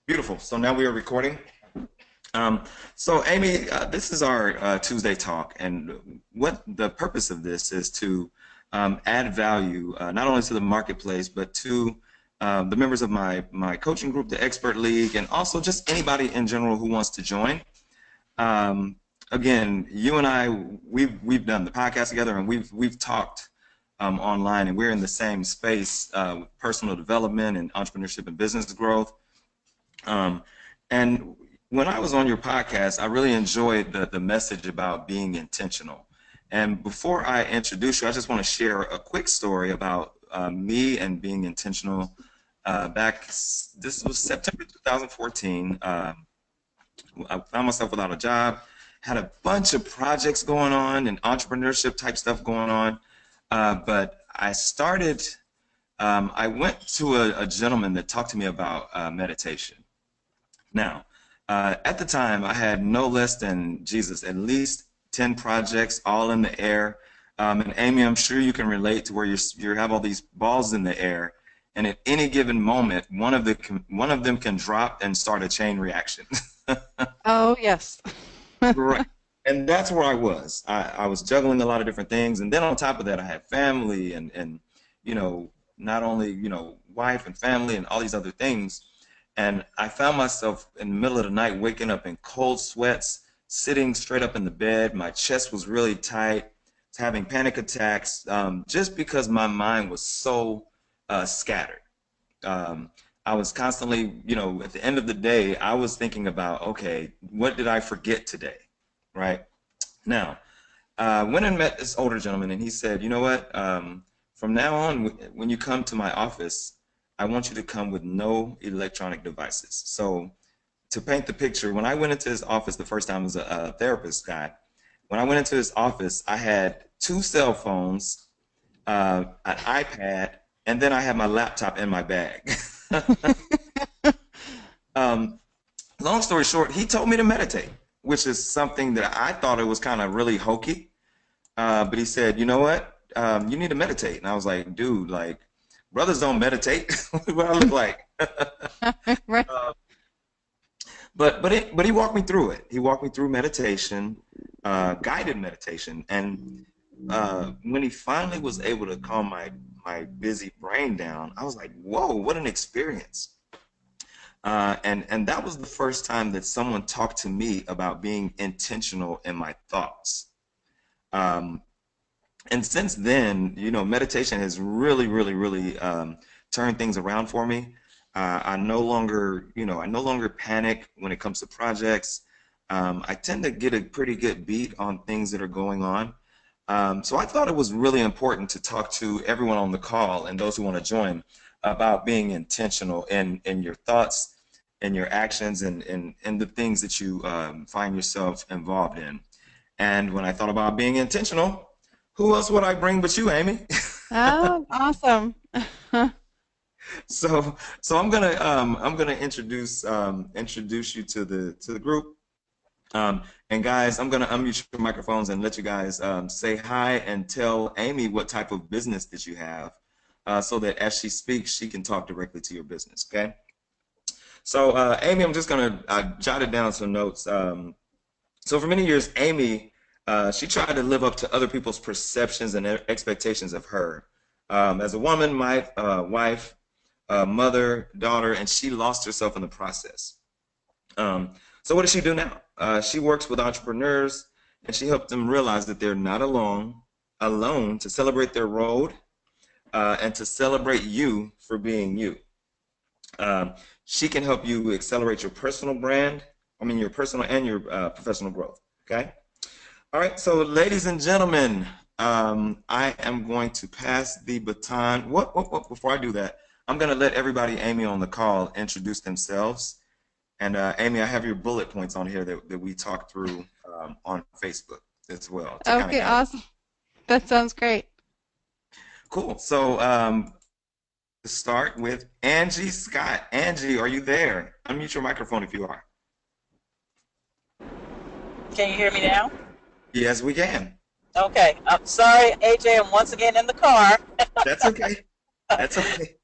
Beautiful. So now we are recording. Um, so Amy, this is our Tuesday talk, and what the purpose of this is to add value not only to the marketplace, but to the members of my coaching group, the Expert League, and also just anybody in general who wants to join. Um, Again, you and I, we've done the podcast together, and we've talked online, and we're in the same space, personal development and entrepreneurship and business growth. Um, and when I was on your podcast, I really enjoyed the message about being intentional. And before I introduce you, I just want to share a quick story about me and being intentional. This was September 2014. I found myself without a job, had a bunch of projects going on and entrepreneurship type stuff going on. But I went to a gentleman that talked to me about meditation. Now, at the time, I had no less than, Jesus, at least 10 projects all in the air. And Amy, I'm sure you can relate to where you have all these balls in the air, and at any given moment, one of them can drop and start a chain reaction. Oh, yes. Right. And that's where I was. I was juggling a lot of different things, and then on top of that, I had family and you know, not only, wife and family and all these other things. And I found myself in the middle of the night waking up in cold sweats, sitting straight up in the bed. My chest was really tight, having panic attacks, just because my mind was so scattered. Um, I was constantly, at the end of the day, I was thinking about, okay, what did I forget today, right? Now, I went and met this older gentleman, and he said, you know what? From now on, when you come to my office, I want you to come with no electronic devices. So to paint the picture, when I went into his office the first time as a therapist guy, when I went into his office, I had two cell phones, an iPad, and then I had my laptop in my bag. um, Long story short, he told me to meditate, which is something that I thought it was kind of really hokey. But he said, you know what? You need to meditate. And I was like, dude, like, brothers don't meditate. What I look like. Right. uh, but he walked me through it. He walked me through meditation, guided meditation, and when he finally was able to calm my busy brain down, I was like, whoa, what an experience. And that was the first time that someone talked to me about being intentional in my thoughts. Um, and since then, meditation has really, really, really turned things around for me. I no longer panic when it comes to projects. I tend to get a pretty good beat on things that are going on. So I thought it was really important to talk to everyone on the call and those who want to join about being intentional in your thoughts and your actions and the things that you find yourself involved in. And when I thought about being intentional, who else would I bring but you, Amy? Oh, awesome. So I'm gonna introduce you to the group. And guys, I'm gonna unmute your microphones and let you guys say hi and tell Amy what type of business that you have, so that as she speaks, she can talk directly to your business. Okay. So Amy, I'm just gonna I jotted down some notes. So for many years, Amy, she tried to live up to other people's perceptions and expectations of her as a woman, wife, mother, daughter, and she lost herself in the process. So what does she do now? She works with entrepreneurs, and she helped them realize that they're not alone to celebrate their road, and to celebrate you for being you. Um, she can help you accelerate your personal brand, your personal and your professional growth. Okay? All right, so ladies and gentlemen, I am going to pass the baton. Before I do that, I'm going to let everybody, Amy, on the call introduce themselves. And Amy, I have your bullet points on here that we talked through on Facebook as well to kind of Okay, guide. awesome. That sounds great. Cool. So to start with Angie Scott. Angie, are you there? Unmute your microphone if you are. Can you hear me now? Yes, we can. Okay. I'm sorry, AJ. I'm once again in the car. That's okay. That's okay.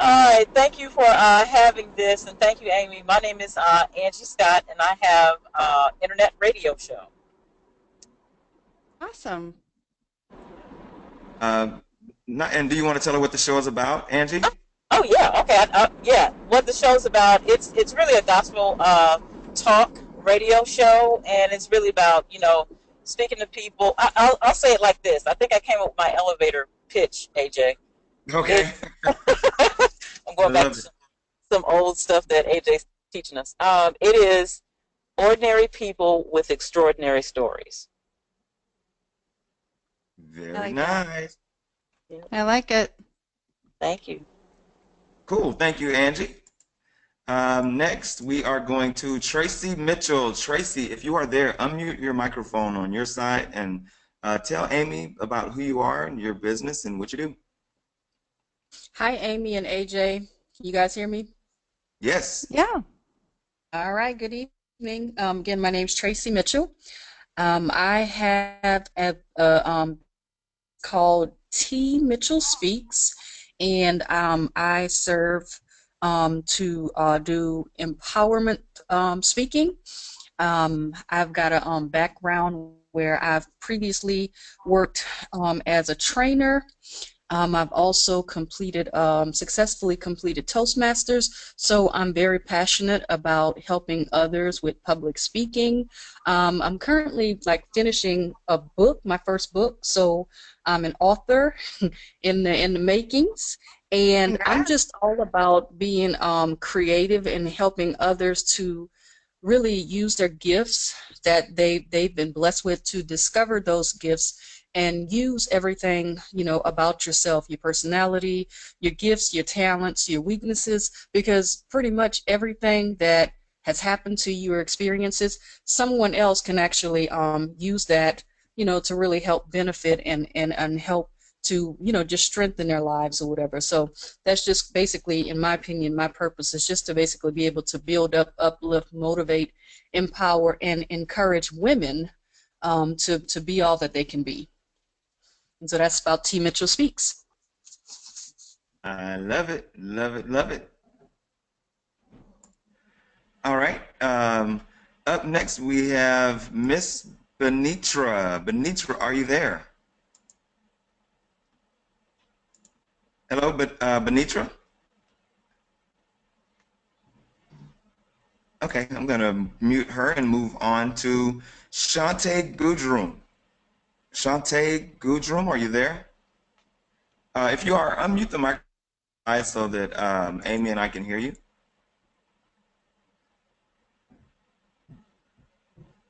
All right, thank you for having this, and thank you, Amy. My name is Angie Scott, and I have internet radio show. Awesome. Uh, and do you want to tell her what the show is about, Angie? Oh yeah, okay, yeah. What the show's about? It's really a gospel talk radio show, and it's really about speaking to people. I'll say it like this. I think I came up with my elevator pitch, AJ. Okay. It's I'm I going back love to it. some old stuff that AJ's teaching us. It is ordinary people with extraordinary stories. I Very like that. nice. Yeah, I like it. thank you. Cool. Thank you, Angie. Next, we are going to Tracy Mitchell. Tracy, if you are there, unmute your microphone on your side and tell Amy about who you are and your business and what you do. Hi, Amy and AJ. You guys hear me? Yes. Yeah. All right, good evening. Again, my name's Tracy Mitchell. I have a called T. Mitchell Speaks, and I serve to do empowerment speaking. I've got a background where I've previously worked as a trainer. I've also successfully completed Toastmasters, so I'm very passionate about helping others with public speaking. I'm currently finishing a book, my first book, so I'm an author in the makings, and I'm Congrats. just all about being creative and helping others to really use their gifts that they've been blessed with to discover those gifts and use everything about yourself, your personality, your gifts, your talents, your weaknesses, because pretty much everything that has happened to you or experiences, someone else can actually use that to really help benefit and help to just strengthen their lives or whatever. So that's just basically, in my opinion, my purpose is just to basically be able to build up, uplift, motivate, empower, and encourage women to be all that they can be. And so that's about T. Mitchell Speaks. I love it. Love it. Love it. All right. Up next, we have Miss Benitra. Benitra, are you there? Hello, Benitra? Okay, I'm going to mute her and move on to Shante Gudrum. Shante Gudrum, are you there? If you are, unmute the microphone so that Amy and I can hear you.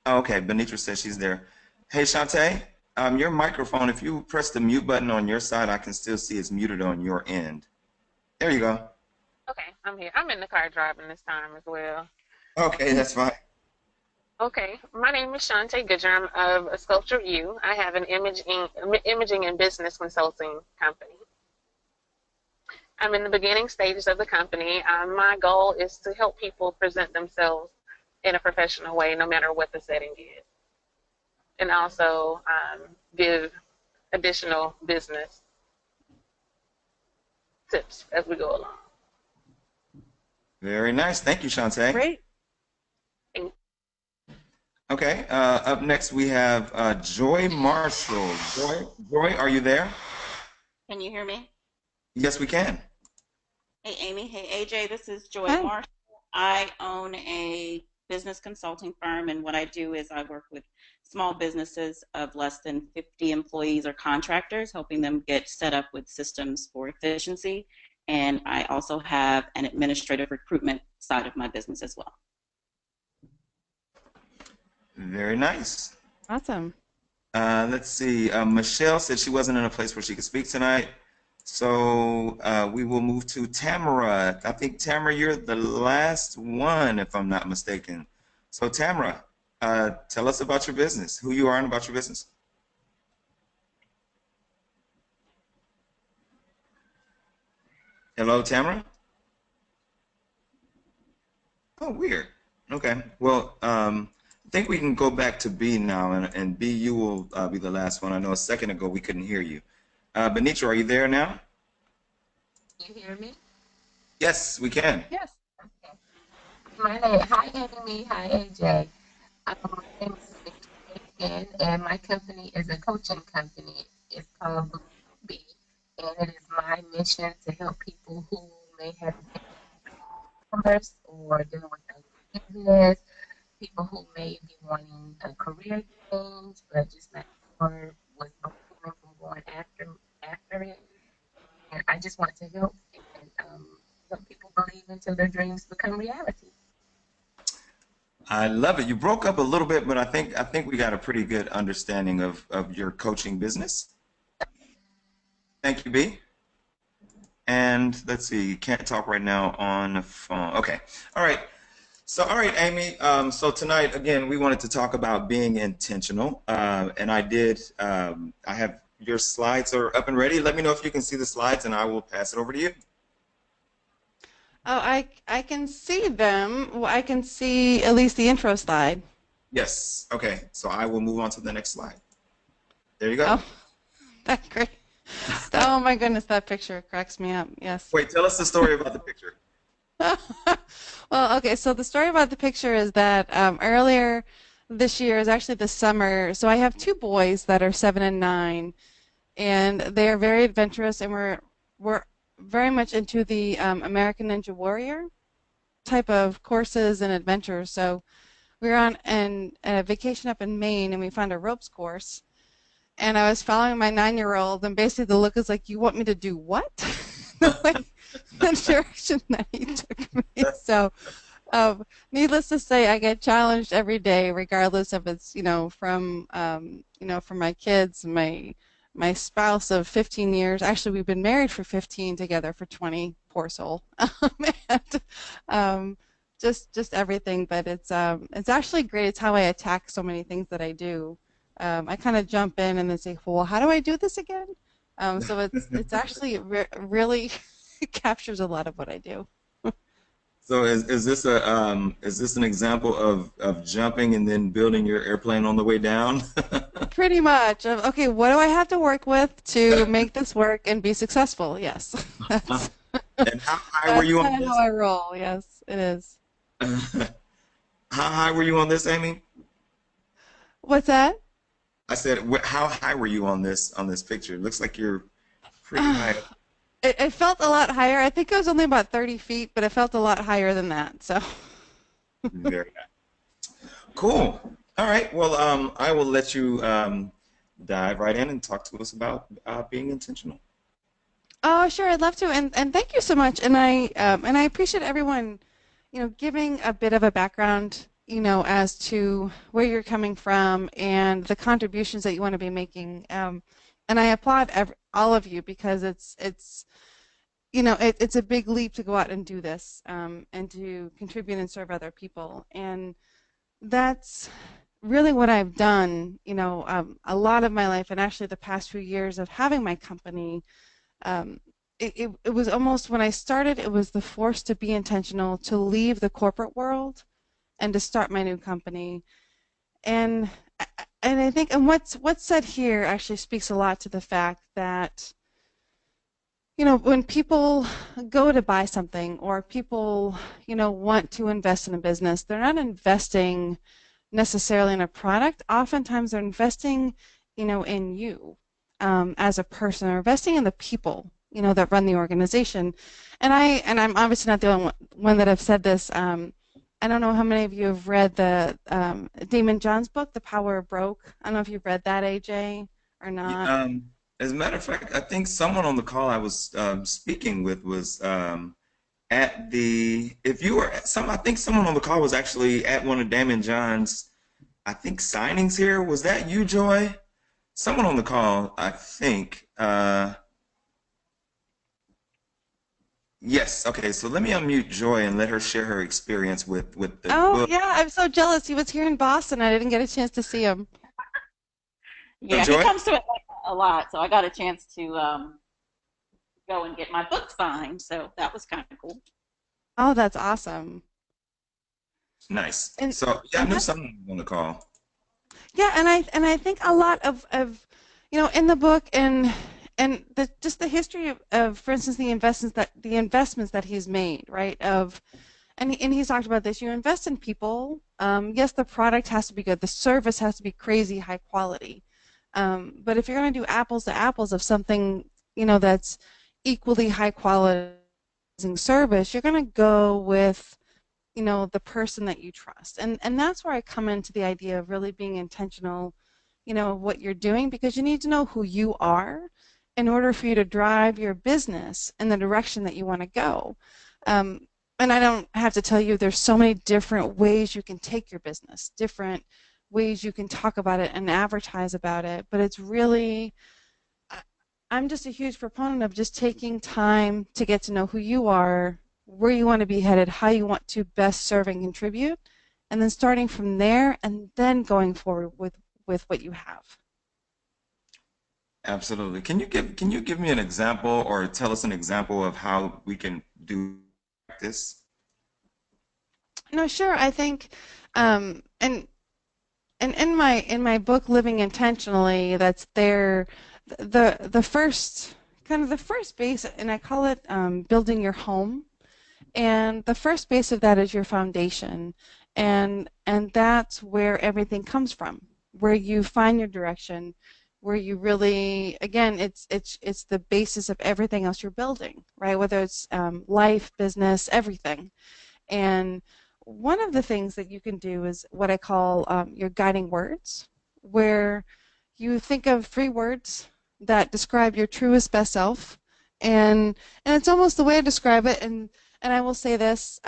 Oh, okay, Benitra says she's there. Hey, Shante, your microphone, if you press the mute button on your side, I can still see it's muted on your end. There you go. Okay, I'm here. I'm in the car driving this time as well. Okay, that's fine. Okay, my name is Shantae Goodrum of Sculpture View. I have an imaging and business consulting company. I'm in the beginning stages of the company. My goal is to help people present themselves in a professional way, no matter what the setting is, and also give additional business tips as we go along. Very nice. Thank you, Shante. Great. Okay, up next we have Joy Marshall. Joy, are you there? Can you hear me? Yes, we can. Hey, Amy. Hey, AJ. This is Joy Hi. Marshall. I own a business consulting firm, and what I do is I work with small businesses of less than 50 employees or contractors, helping them get set up with systems for efficiency. And I also have an administrative recruitment side of my business as well. Very nice. Awesome. Let's see. Michelle said she wasn't in a place where she could speak tonight. So we will move to Tamara. I think, Tamara, you're the last one, if I'm not mistaken. So, Tamara, tell us about your business, who you are and about your business. Hello, Tamara? Oh, weird. Okay. Well, I think we can go back to B now, and B, you will be the last one. I know a second ago we couldn't hear you. Benitra, are you there now? Can you hear me? Yes, we can. Yes. Okay. Hi, Amy. Hi, AJ. My name is again, and my company is a coaching company. It's called Bee, and it is my mission to help people who may have commerce or dealing with a business, people who may be wanting a career change, but just not sure what's going to keep them from going after it. And I just want to help and help people believe until their dreams become reality. I love it. You broke up a little bit, but I think we got a pretty good understanding of your coaching business. Thank you, B. And let's see, you can't talk right now on the phone. Okay. All right. So, all right, Amy. So tonight, again, we wanted to talk about being intentional, and I did. I have your slides are up and ready. Let me know if you can see the slides, and I will pass it over to you. Oh, I can see them. Well, I can see at least the intro slide. Yes. Okay. So I will move on to the next slide. There you go. Oh, that's great. Oh my goodness, that picture cracks me up. Yes. Wait, tell us the story about the picture. Well, okay, so the story about the picture is that earlier this year is actually this summer. So I have two boys that are 7 and 9, and they are very adventurous, and we're very much into the American Ninja Warrior type of courses and adventures. So we were on a vacation up in Maine, and we found a ropes course. And I was following my 9-year-old, and basically the look is like, "You want me to do what?" The way, the direction that he took me. So, needless to say, I get challenged every day, regardless if it's, from my kids, my spouse of 15 years. Actually, we've been married for 15, together for 20. Poor soul. And, just everything. But it's actually great. It's how I attack so many things that I do. I kind of jump in and then say, "Well, how do I do this again?" So it's actually really it captures a lot of what I do. So is this an example of jumping and then building your airplane on the way down? Pretty much. Okay, what do I have to work with to make this work and be successful? Yes. That's And how high were that's you on kind of how this? I roll. Yes, it is. How high were you on this, Amy? What's that? I said, how high were you on this picture? It looks like you're pretty high up It felt a lot higher. I think it was only about 30 feet, but it felt a lot higher than that. So, there. Cool. All right. Well, I will let you dive right in and talk to us about being intentional. oh, sure, I'd love to. And thank you so much. And I appreciate everyone, giving a bit of a background, as to where you're coming from and the contributions that you want to be making. And I applaud all of you, because it's a big leap to go out and do this, and to contribute and serve other people. And that's really what I've done, a lot of my life, and actually the past few years of having my company. It was almost, when I started, it was the force to be intentional, to leave the corporate world and to start my new company. And I think, and what's said here actually speaks a lot to the fact that, when people go to buy something, or people, want to invest in a business, they're not investing necessarily in a product. Oftentimes they're investing, in you, as a person, or investing in the people, that run the organization. And I'm obviously not the only one that have said this. I don't know how many of you have read the Damon John's book, The Power of Broke. I don't know if you've read that, AJ, or Yeah, not. as a matter of fact, I think someone on the call I was speaking with was at the. If you were at I think someone on the call was actually at one of Damon John's, I think, signings here. Was that you, Joy? Someone on the call, I think. Yes. Okay. So let me unmute Joy and let her share her experience with the Oh book. yeah, I'm so jealous. He was here in Boston. I didn't get a chance to see him. Yeah, he Joy? comes to it a lot, so I got a chance to go and get my book signed. So that was kind of cool. Oh, that's awesome. Nice. And So yeah, I and knew that, someone was on the call. yeah, and I think a lot of in the book, and just the history of, for instance, the investments that he's made, right? And he's talked about this. You invest in people. Yes, the product has to be good. The service has to be crazy high quality. But if you're going to do apples to apples of something, that's equally high quality service, you're going to go with, the person that you trust. And that's where I come into the idea of really being intentional, what you're doing, because you need to know who you are in order for you to drive your business in the direction that you want to go. And I don't have to tell you, there's so many different ways you can take your business, different ways you can talk about it and advertise about it, but it's really, I'm just a huge proponent of just taking time to get to know who you are, where you want to be headed, how you want to best serve and contribute, and then starting from there and then going forward with what you have. Absolutely. Can you give me an example or tell us an example of how we can do this? No, sure. I think, and in my book Living Intentionally, that's there, the first kind of the first base, and I call it building your home. And the first base of that is your foundation, and that's where everything comes from, where you find your direction, where you really, again, it's the basis of everything else you're building, right? Whether it's life, business, everything. And one of the things that you can do is what I call your guiding words, where you think of 3 words that describe your truest best self, and it's almost the way I describe it. And I will say this: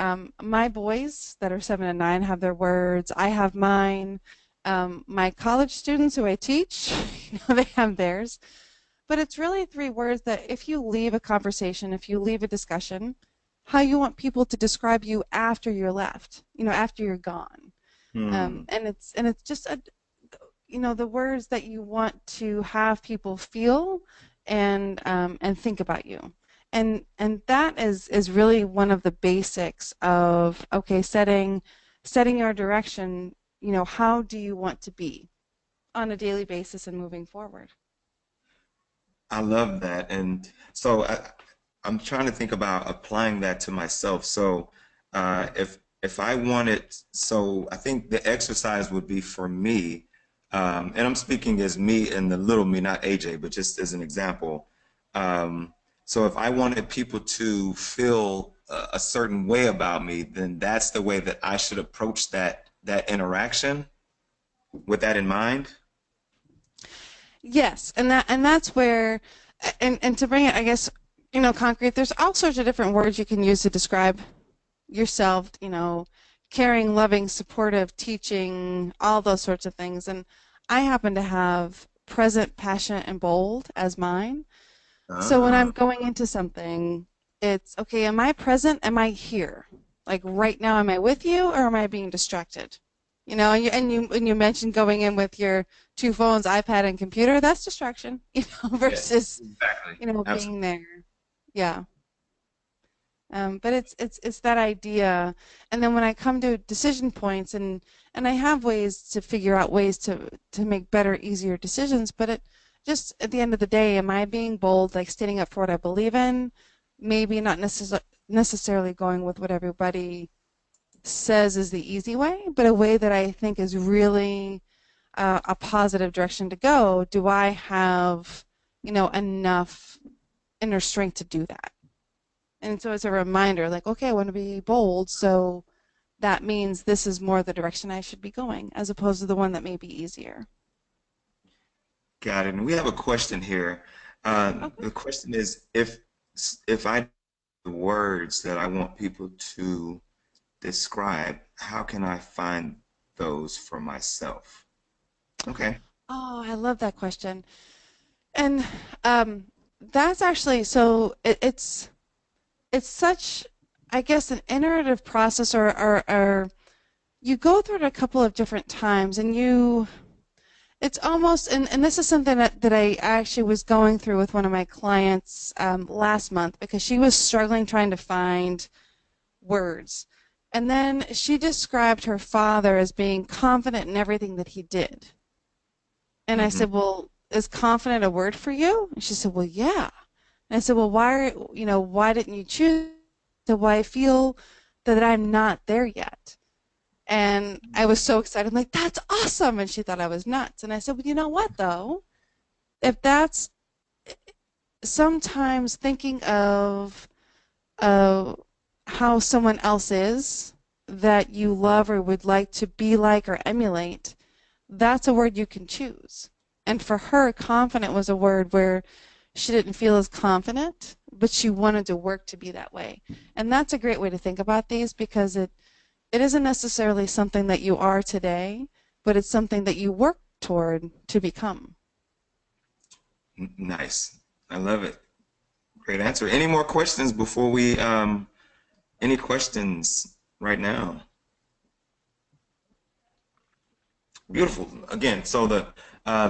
my boys that are 7 and 9 have their words. I have mine. My college students who I teach, they have theirs. But it's really 3 words that if you leave a conversation, if you leave a discussion, how you want people to describe you after you're left, after you're gone. Hmm. And it's just the words that you want to have people feel and think about you. And that is really one of the basics of, okay, setting your direction. How do you want to be on a daily basis and moving forward? I love that. And so I'm trying to think about applying that to myself. So if I wanted, so I think the exercise would be for me, and I'm speaking as me and the little me, not AJ, but just as an example. So if I wanted people to feel a certain way about me, then that's the way that I should approach that interaction with that in mind. Yes, and that's where, and to bring it, I guess, concrete. There's all sorts of different words you can use to describe yourself. Caring, loving, supportive, teaching, all those sorts of things. And I happen to have present, passionate, and bold as mine. So when I'm Ah, going into something, it's okay. Am I present? Am I here? Like right now, am I with you, or am I being distracted? And you mentioned going in with your 2 phones, iPad and computer. That's distraction, yeah, versus exactly. being Absolutely. there. Yeah. But it's that idea, and then when I come to decision points, and I have ways to figure out ways to make better, easier decisions. But it just at the end of the day, am I being bold, like standing up for what I believe in? Maybe not necessarily going with what everybody says is the easy way, but a way that I think is really a positive direction to go. Do I have, enough inner strength to do that? And so it's a reminder, like, okay, I want to be bold, so that means this is more the direction I should be going, as opposed to the one that may be easier. Got it. And we have a question here. Okay. The question is, if I the words that I want people to describe, how can I find those for myself? Okay. Oh, I love that question. And that's actually, so it's such, I guess, an iterative process, or you go through it a couple of different times, and it's almost, and this is something that I actually was going through with one of my clients last month, because she was struggling trying to find words. And then she described her father as being confident in everything that he did. And I Mm-hmm. said, well, is confident a word for you? And she said, well, yeah. And I said, well, why didn't you choose? So why I feel that I'm not there yet. And I was so excited. I'm like, that's awesome. And she thought I was nuts. And I said, well, you know what, though? If that's sometimes thinking of how someone else is that you love or would like to be like or emulate, that's a word you can choose. And for her, confident was a word where she didn't feel as confident, but she wanted to work to be that way. And that's a great way to think about these, because it isn't necessarily something that you are today, but it's something that you work toward to become. Nice. I love it. Great answer. Any more questions before we, any questions right now? Beautiful. Again, so the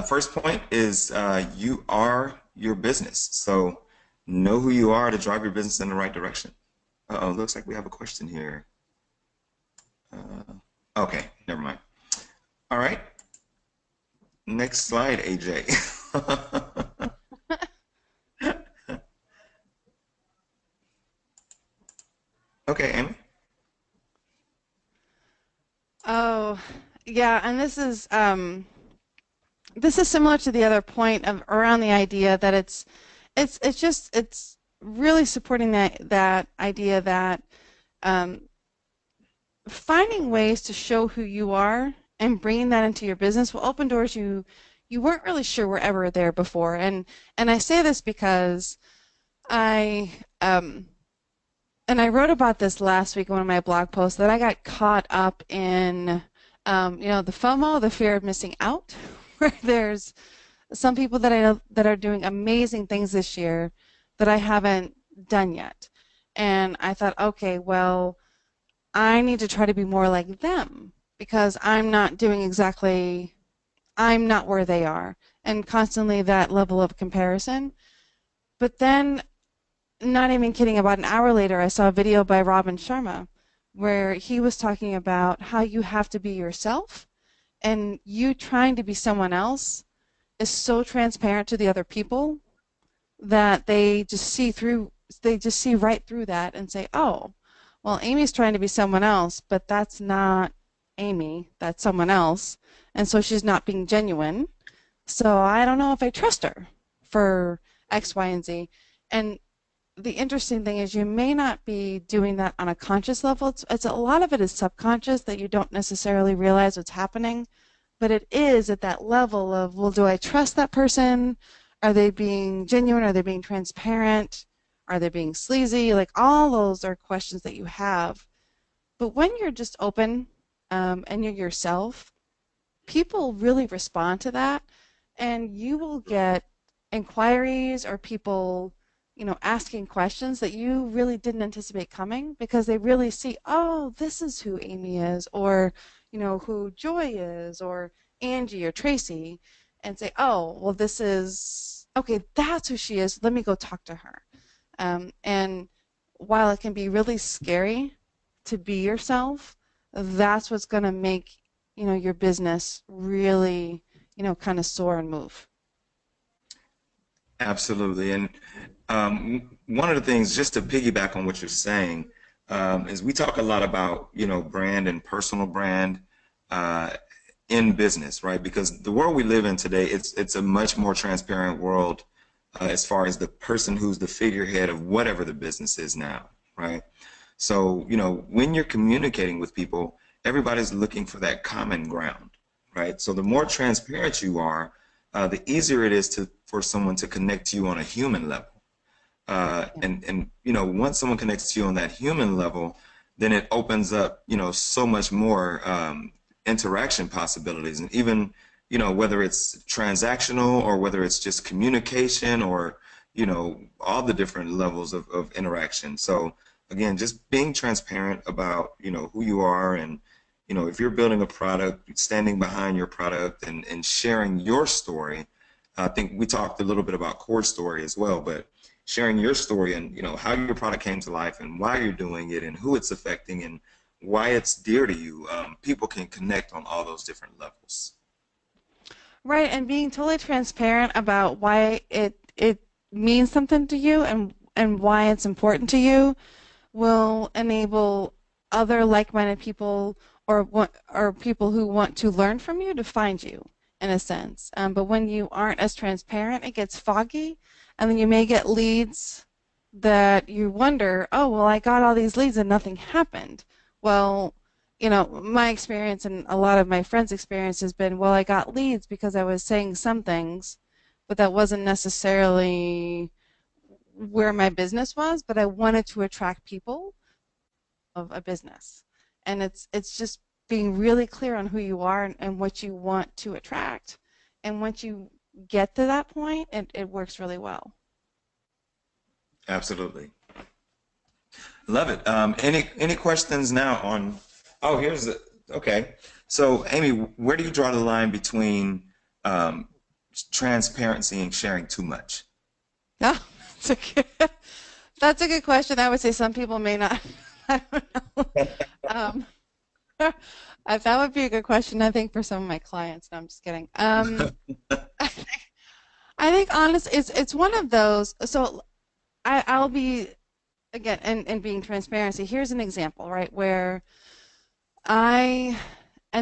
first point is you are your business. So know who you are to drive your business in the right direction. Uh-oh, looks like we have a question here. Okay, never mind. All right. Next slide, AJ. Okay, Amy. Oh, yeah, and this is similar to the other point of around the idea that it's really supporting that idea that um, finding ways to show who you are and bringing that into your business will open doors you weren't really sure were ever there before. And I say this because I and I wrote about this last week in one of my blog posts, that I got caught up in the FOMO, the fear of missing out, where there's some people that I know that are doing amazing things this year that I haven't done yet. And I thought, okay, well, I need to try to be more like them, because I'm not where they are, and constantly that level of comparison. But then, not even kidding, about an hour later, I saw a video by Robin Sharma where he was talking about how you have to be yourself, and you trying to be someone else is so transparent to the other people that they just see right through that and say, oh, well, Amy's trying to be someone else, but that's not Amy, that's someone else, and so she's not being genuine. So I don't know if I trust her for X, Y, and Z. And the interesting thing is you may not be doing that on a conscious level. It's a lot of it is subconscious that you don't necessarily realize what's happening, but it is at that level of, well, do I trust that person? Are they being genuine? Are they being transparent? Are they being sleazy? Like, all those are questions that you have. But when you're just open and you're yourself, people really respond to that, and you will get inquiries or people, asking questions that you really didn't anticipate coming, because they really see, oh, this is who Amy is, or, who Joy is, or Angie or Tracy, and say, oh, well, okay, that's who she is. Let me go talk to her. And while it can be really scary to be yourself, that's what's going to make your business really kind of soar and move. Absolutely. And one of the things, just to piggyback on what you're saying, is we talk a lot about, brand and personal brand in business, right? Because the world we live in today, it's a much more transparent world as far as the person who's the figurehead of whatever the business is now, right? So, when you're communicating with people, everybody's looking for that common ground, right? So the more transparent you are, the easier it is for someone to connect to you on a human level. And once someone connects to you on that human level, then it opens up, so much more interaction possibilities. And even, whether it's transactional or whether it's just communication or, all the different levels of interaction. So again, just being transparent about, who you are, and, if you're building a product, standing behind your product and sharing your story. I think we talked a little bit about core story as well, but sharing your story and, how your product came to life and why you're doing it and who it's affecting and why it's dear to you, people can connect on all those different levels. Right, and being totally transparent about why it means something to you and why it's important to you will enable other like-minded people or people who want to learn from you to find you in a sense. But when you aren't as transparent, it gets foggy, and then you may get leads that you wonder, oh, well, I got all these leads and nothing happened. Well, my experience and a lot of my friends' experience has been, well, I got leads because I was saying some things, but that wasn't necessarily where my business was, but I wanted to attract people of a business. And it's just being really clear on who you are and what you want to attract. And once you get to that point, it works really well. Absolutely. Love it. Any questions now on, oh, here's the, okay. So Amy, where do you draw the line between transparency and sharing too much? No, that's a good question. I would say some people may not. I don't know. Um, that would be a good question, I think, for some of my clients. No, I'm just kidding. I think honest, it's one of those. So I'll be again and being transparency. Here's an example, right, where and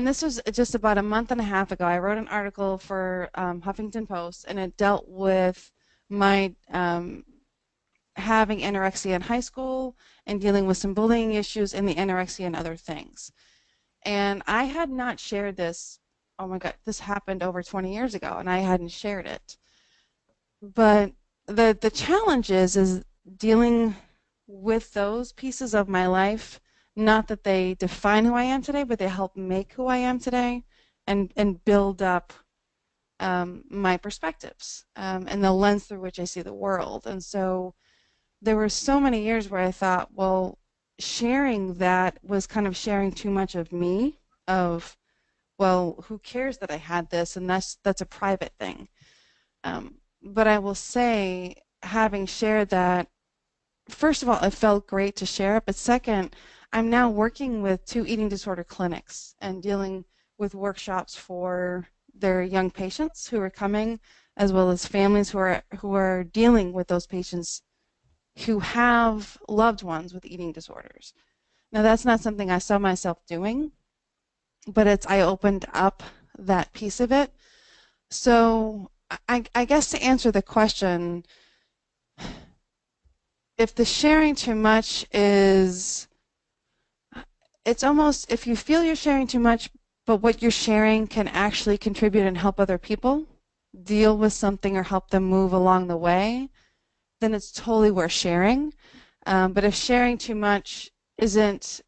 this was just about a month and a half ago. I wrote an article for Huffington Post, and it dealt with my having anorexia in high school and dealing with some bullying issues and the anorexia and other things. And I had not shared this. Oh my God, this happened over 20 years ago, and I hadn't shared it. But the challenge is dealing with those pieces of my life, not that they define who I am today, but they help make who I am today and build up my perspectives and the lens through which I see the world. And so there were so many years where I thought, well, sharing that was kind of sharing too much of me, of, well, who cares that I had this, and that's a private thing. But I will say, having shared that, first of all, it felt great to share it, but second, I'm now working with 2 eating disorder clinics and dealing with workshops for their young patients who are coming, as well as families who are dealing with those patients who have loved ones with eating disorders. Now, that's not something I saw myself doing, but I opened up that piece of it. So I guess to answer the question, if the sharing too much is, it's almost, if you feel you're sharing too much, but what you're sharing can actually contribute and help other people deal with something or help them move along the way, then it's totally worth sharing. But if sharing too much isn't,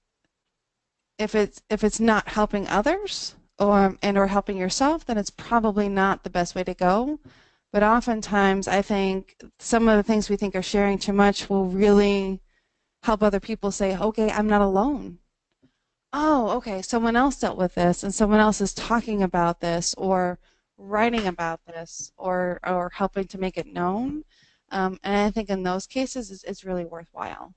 if it's not helping others or helping yourself, then it's probably not the best way to go. But oftentimes, I think some of the things we think are sharing too much will really help other people say, okay, I'm not alone. Oh, okay, someone else dealt with this, and someone else is talking about this, or writing about this, or helping to make it known. And I think in those cases, it's really worthwhile.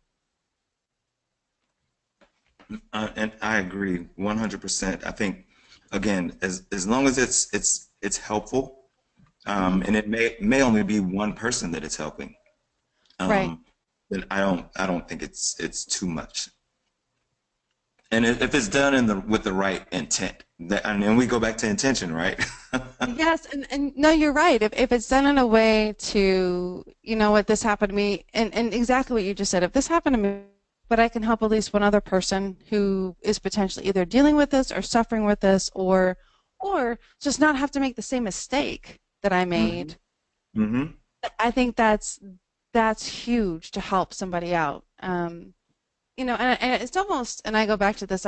And I agree 100%. I think, again, as long as it's helpful, and it may only be one person that it's helping, Right. then I don't think it's too much. And if it's done with the right intent, and then we go back to intention, right? Yes, and no, you're right. If it's done in a way to, what, this happened to me, and exactly what you just said, if this happened to me, but I can help at least one other person who is potentially either dealing with this or suffering with this, or just not have to make the same mistake that I made. Mm-hmm. I think that's huge to help somebody out. And it's almost, and I go back to this,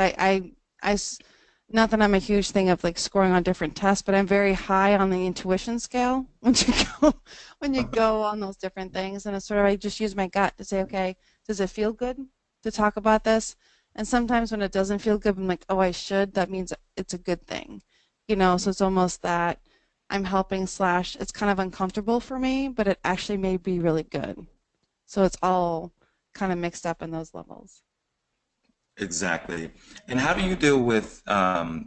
not that I'm a huge thing of like scoring on different tests, but I'm very high on the intuition scale when you go on those different things, and it's sort of, I just use my gut to say, okay, does it feel good to talk about this? And sometimes when it doesn't feel good, I'm like, oh, I should. That means it's a good thing, So it's almost that I'm helping / it's kind of uncomfortable for me, but it actually may be really good. So it's all kind of mixed up in those levels. Exactly. And how do you deal with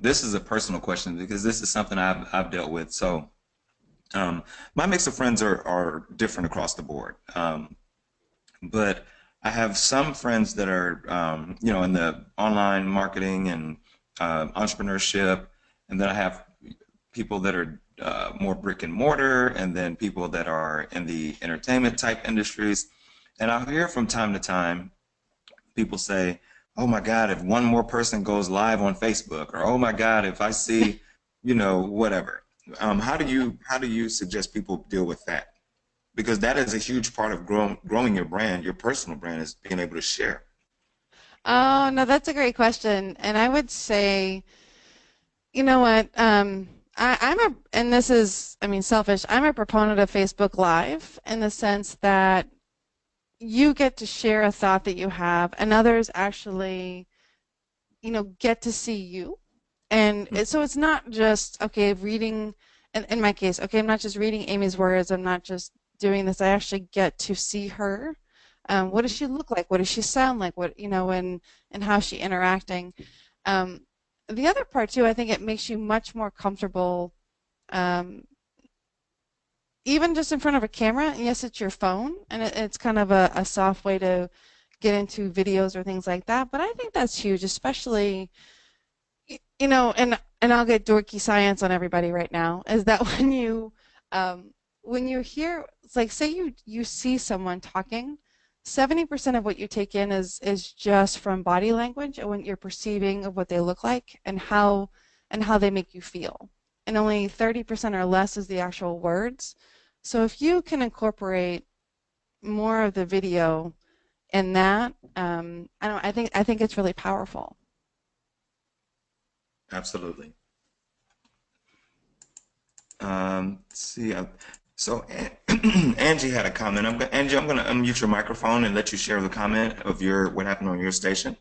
this is a personal question because this is something I've dealt with. So my mix of friends are different across the board. But I have some friends that are, in the online marketing and entrepreneurship, and then I have people that are more brick and mortar, and then people that are in the entertainment type industries. And I'll hear from time to time people say, "Oh my God, if one more person goes live on Facebook," or "Oh my God, if I see, whatever." How do you suggest people deal with that? Because that is a huge part of growing your brand, your personal brand, is being able to share. Oh, no, that's a great question. And I would say, you know what? And this is, I mean, selfish. I'm a proponent of Facebook Live in the sense that you get to share a thought that you have, and others actually, get to see you. And so it's not just, okay, reading, in my case, okay, I'm not just reading Amy's words, I'm not just doing this, I actually get to see her. What does she look like? What does she sound like? And how is she interacting? Um, the other part too, I think it makes you much more comfortable, um, even just in front of a camera. And yes, it's your phone, and it's kind of a soft way to get into videos or things like that. But I think that's huge, especially, and I'll get dorky science on everybody right now, is that um, when you hear, it's like, say you see someone talking, 70% of what you take in is just from body language and what you're perceiving of what they look like and how they make you feel. And only 30% or less is the actual words. So if you can incorporate more of the video in that, I think it's really powerful. Absolutely. Let's see. So Angie had a comment. Angie, I'm going to unmute your microphone and let you share the comment of what happened on your station.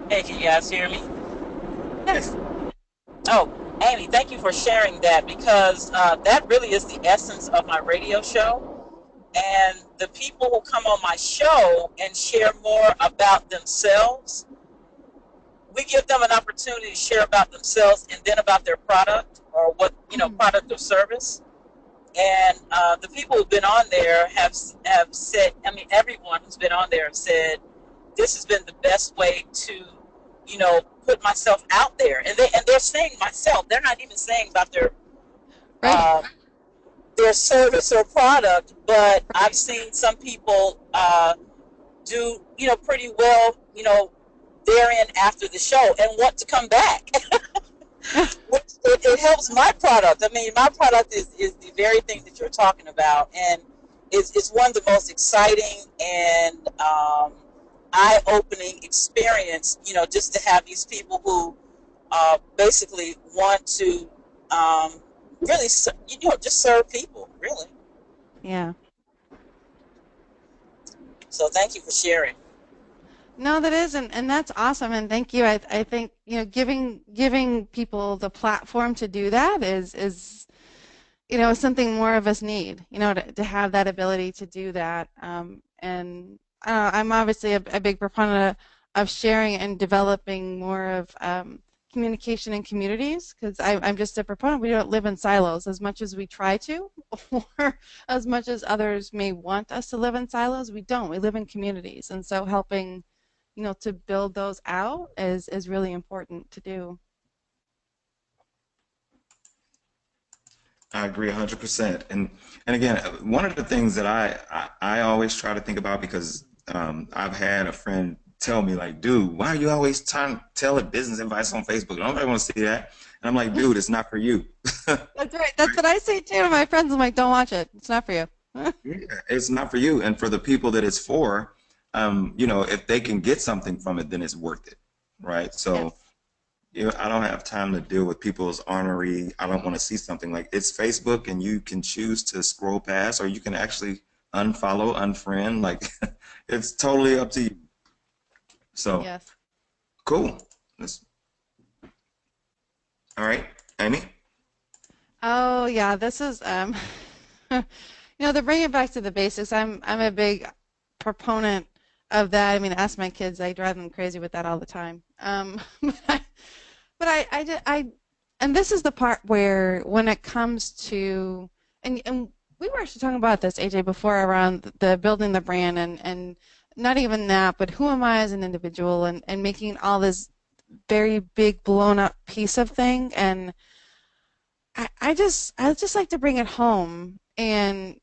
Hey, can you guys hear me? Yes. Oh, Amy, thank you for sharing that because that really is the essence of my radio show. And the people who come on my show and share more about themselves, we give them an opportunity to share about themselves and then about their product or product or service. And the people who've been on there have said, I mean, everyone who's been on there have said, this has been the best way to, put myself out there. And they're saying myself. They're not even saying about Right. their service or product, but I've seen some people do, pretty well, therein after the show and want to come back. Which it helps my product. I mean, my product is the very thing that you're talking about, and it's one of the most exciting and eye-opening experience. Just to have these people who basically want to really, just serve people, really. Yeah. So thank you for sharing. No, that is, and that's awesome, and thank you. I think, giving people the platform to do that is something more of us need, to have that ability to do that. And I'm obviously a big proponent of sharing and developing more of communication in communities, because I'm just a proponent. We don't live in silos as much as we try to, or as much as others may want us to live in silos. We don't. We live in communities, and so helping to build those out is really important to do. I agree 100%. And again, one of the things that I always try to think about because I've had a friend tell me like, dude, why are you always trying to tell a business advice on Facebook? Nobody want to see that. And I'm like, dude, it's not for you. That's right. That's what I say too to my friends. I'm like, don't watch it. It's not for you. Yeah, it's not for you. And for the people that it's for, if they can get something from it, then it's worth it, right? So, Yes. I don't have time to deal with people's ornery. I don't want to see something like it's Facebook, and you can choose to scroll past, or you can actually unfollow, unfriend. Like, it's totally up to you. So, Yes. cool. All right, Amy. Oh yeah, this is to bring it back to the basics. I'm a big proponent of that. I mean, ask my kids. I drive them crazy with that all the time. But and this is the part where when it comes to, and we were actually talking about this, AJ, before around the building the brand and not even that, but who am I as an individual and making all this very big blown up piece of thing. And I just like to bring it home and,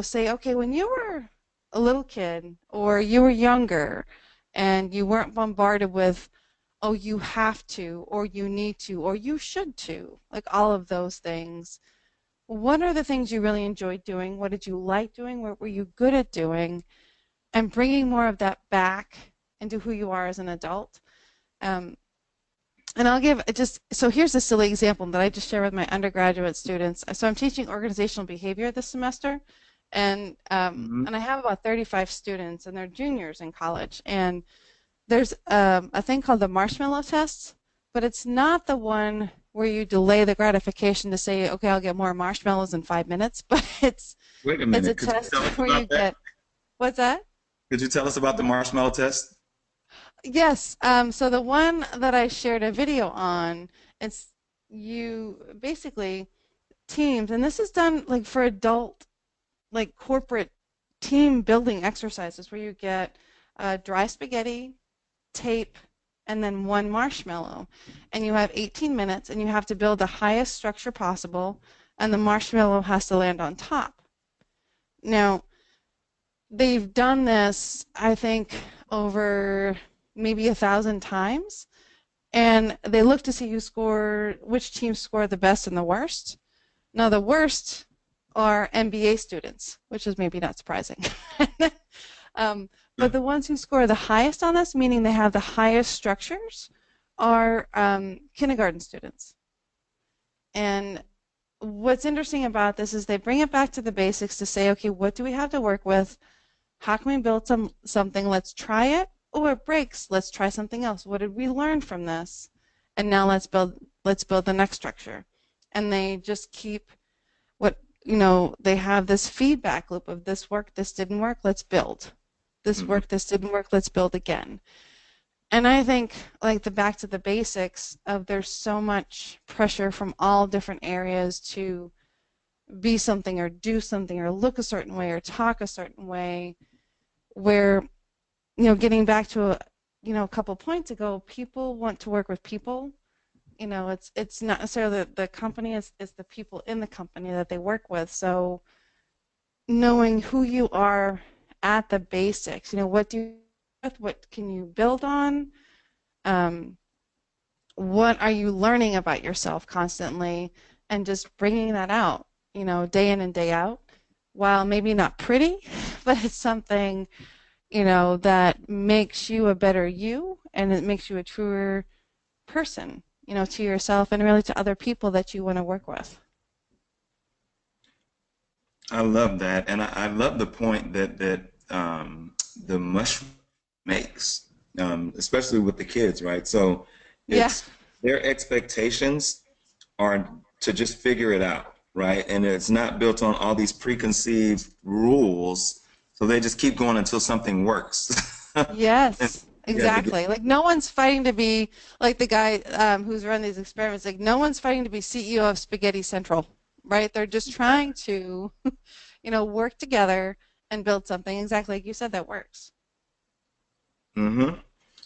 say, okay, when you were a little kid or you were younger and you weren't bombarded with, oh, you have to, or you need to, or you should to, like all of those things. What are the things you really enjoyed doing? What did you like doing? What were you good at doing? And bringing more of that back into who you are as an adult. Um, and I'll give just, so here's a silly example that I just share with my undergraduate students. So I'm teaching organizational behavior this semester, and I have about 35 students, and they're juniors in college. And there's a thing called the marshmallow test, but it's not the one where you delay the gratification to say, okay, I'll get more marshmallows in 5 minutes, but Wait a it's a minute. Could you test tell us where you about that? get, what's that? Could you tell us about the marshmallow test? Yes, so the one that I shared a video on, it's you basically teams, and this is done like for adult, like corporate team building exercises where you get dry spaghetti, tape, and then one marshmallow. And you have 18 minutes and you have to build the highest structure possible, and the marshmallow has to land on top. Now, they've done this, I think, over maybe 1,000 times, and they look to see which teams score the best and the worst. Now, the worst are MBA students, which is maybe not surprising. But the ones who score the highest on this, meaning they have the highest structures, are kindergarten students. And what's interesting about this is they bring it back to the basics to say, okay, what do we have to work with? How can we build something? Let's try it. Oh, it breaks. Let's try something else. What did we learn from this? And now let's build the next structure. And they just keep they have this feedback loop of this worked, this didn't work, let's build. This worked, this didn't work, let's build again. And I think like the back to the basics of there's so much pressure from all different areas to be something or do something or look a certain way or talk a certain way, where getting back to a couple points ago, people want to work with people. It's not necessarily the company, it's the people in the company that they work with. So knowing who you are at the basics, what do you with, what can you build on, what are you learning about yourself constantly, and just bringing that out, day in and day out, while maybe not pretty, but it's something, that makes you a better you, and it makes you a truer person, to yourself and really to other people that you want to work with. I love that, and I love the point that the mushroom makes, especially with the kids, right? So it's their expectations are to just figure it out, right? And it's not built on all these preconceived rules, so they just keep going until something works. Yes. And, Exactly. Like no one's fighting to be like the guy who's run these experiments. Like no one's fighting to be CEO of Spaghetti Central, right? They're just trying to, work together and build something exactly like you said that works. Mm-hmm.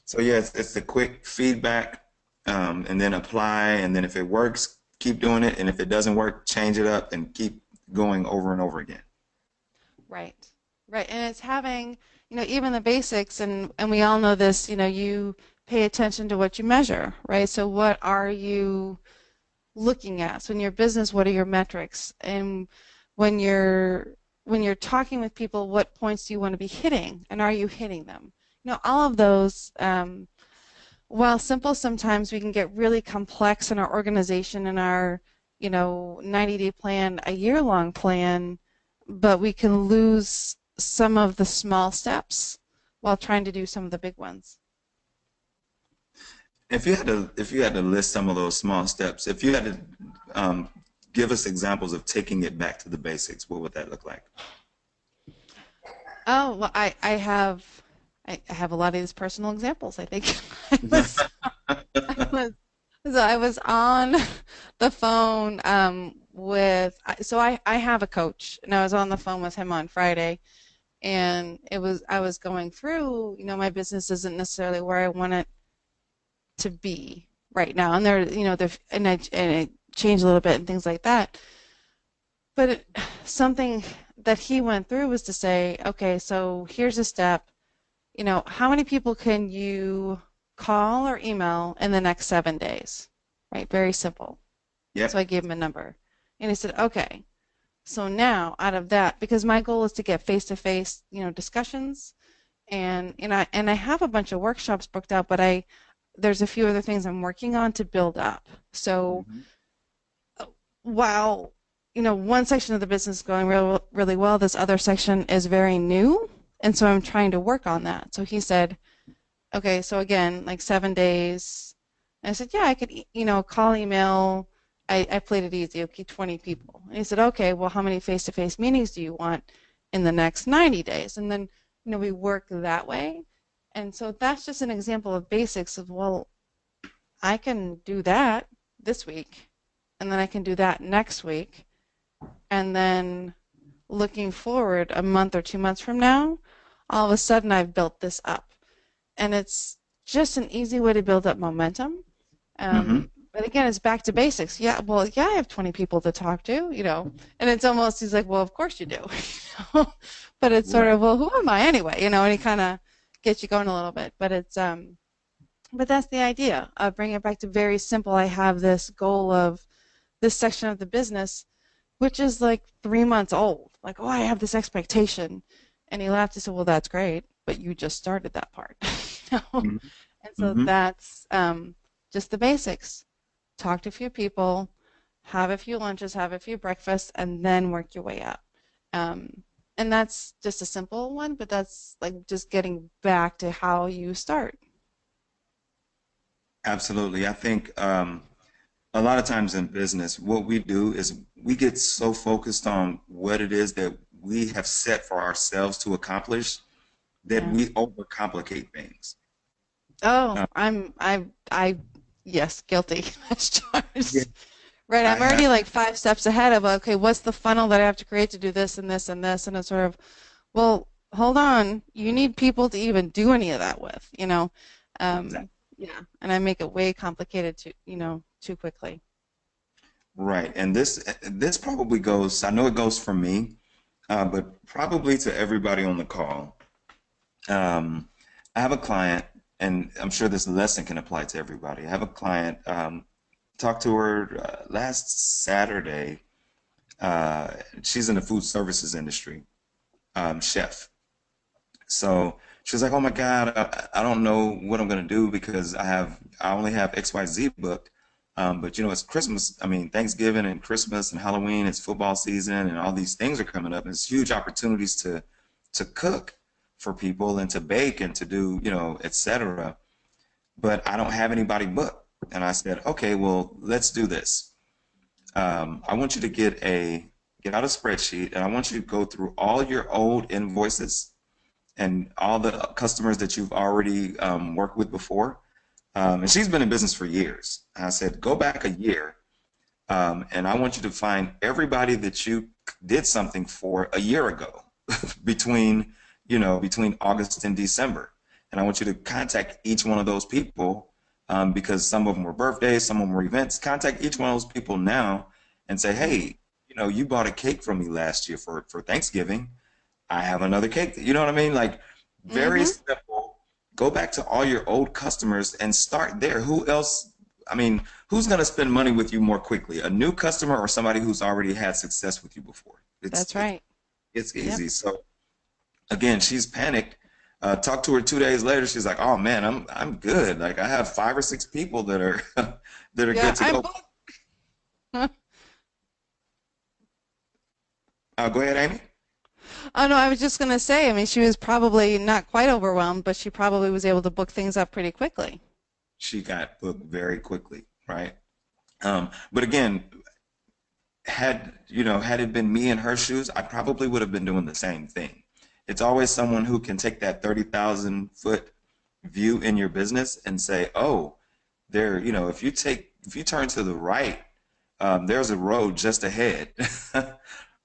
So yeah, it's the quick feedback, and then apply, and then if it works, keep doing it, and if it doesn't work, change it up and keep going over and over again. Right. Right. And it's having, even the basics, and we all know this, you pay attention to what you measure, right? So what are you looking at? So in your business, what are your metrics? And when you're talking with people, what points do you want to be hitting, and are you hitting them? All of those, while simple, sometimes we can get really complex in our organization and our, 90-day plan, a year-long plan, but we can lose some of the small steps while trying to do some of the big ones. If you had to list some of those small steps, if you had to give us examples of taking it back to the basics, what would that look like? Oh, well, I have I have a lot of these personal examples. I think I was, I was, so I was on the phone with, so I have a coach, and I was on the phone with him on Friday, and I was going through, my business isn't necessarily where I want it to be right now, and and it changed a little bit and things like that. But something that he went through was to say, okay, so here's a step. How many people can you call or email in the next 7 days? Right? Very simple. So I Yep. gave him a number. And he said, okay. So now out of that, because my goal is to get face-to-face, discussions, and I have a bunch of workshops booked out, but there's a few other things I'm working on to build up. So Mhm. while, one section of the business is going really well, this other section is very new, and so I'm trying to work on that. So he said, okay, so again, like 7 days. And I said, yeah, I could, call, email. I played it easy, okay, 20 people. And he said, okay, well, how many face-to-face meetings do you want in the next 90 days? And then, we work that way. And so that's just an example of basics of, well, I can do that this week, and then I can do that next week. And then looking forward a month or 2 months from now, all of a sudden I've built this up. And it's just an easy way to build up momentum. Mhm. But again, it's back to basics. Yeah, well, yeah, I have 20 people to talk to, and it's almost, he's like, well, of course you do. But it's sort Right. of, well, who am I anyway? And he kind of gets you going a little bit. But that's the idea. Bring it back to very simple. I have this goal of this section of the business, which is like 3 months old. Like, oh, I have this expectation. And he laughed and said, well, that's great, but you just started that part. You know? Mhm. And so Mhm. that's just the basics. Talk to a few people, have a few lunches, have a few breakfasts, and then work your way up. Um, and that's just a simple one, but that's like just getting back to how you start. Absolutely. I think a lot of times in business, what we do is we get so focused on what it is that we have set for ourselves to accomplish that Yeah. we overcomplicate things. Oh, Uh, yes, guilty as yeah, charged. Right, I I'm have. already like 5 steps ahead of, okay, what's the funnel that I have to create to do this and this and this, and it's sort of, well, hold on, you need people to even do any of that with. Exactly. Yeah, and I make it way complicated too quickly. Right. And this probably goes, I know it goes for me, but probably to everybody on the call. Um, I have a client, and I'm sure this lesson can apply to everybody. I have a client, talked to her last Saturday. Uh, she's in the food services industry, chef. So she was like, "Oh my God, I don't know what I'm gonna do because I only have XYZ booked. But it's Christmas. I mean, Thanksgiving and Christmas and Halloween. It's football season, and all these things are coming up. And it's huge opportunities to cook for people and to bake and to do, etc. But I don't have anybody booked." And I said, "Okay, well, let's do this. I want you to get out a spreadsheet, and I want you to go through all your old invoices and all the customers that you've already worked with before." And she's been in business for years. And I said, go back a year, and I want you to find everybody that you did something for a year ago between, between August and December. And I want you to contact each one of those people because some of them were birthdays, some of them were events. Contact each one of those people now and say, Mm-hmm. hey, you bought a cake from me last year for Thanksgiving. I have another cake. You know what I mean? Like very Mm-hmm. simple. Go back to all your old customers and start there. Who else? I mean, who's going to spend money with you more quickly? A new customer or somebody who's already had success with you before? It's That's it's right. it's Yep. easy. So again, she's panicked. Talked to her 2 days later. She's like, "Oh man, I'm good. Like I have 5 or 6 people that are that are Yeah, good to I'm go." both. Go ahead, Amy. Oh no, I was just gonna say, I mean, she was probably not quite overwhelmed, but she probably was able to book things up pretty quickly. She got booked very quickly, right? But again, had it been me in her shoes, I probably would have been doing the same thing. it's always someone who can take that 30,000-foot view in your business and say, oh, there, if you turn to the right, there's a road just ahead.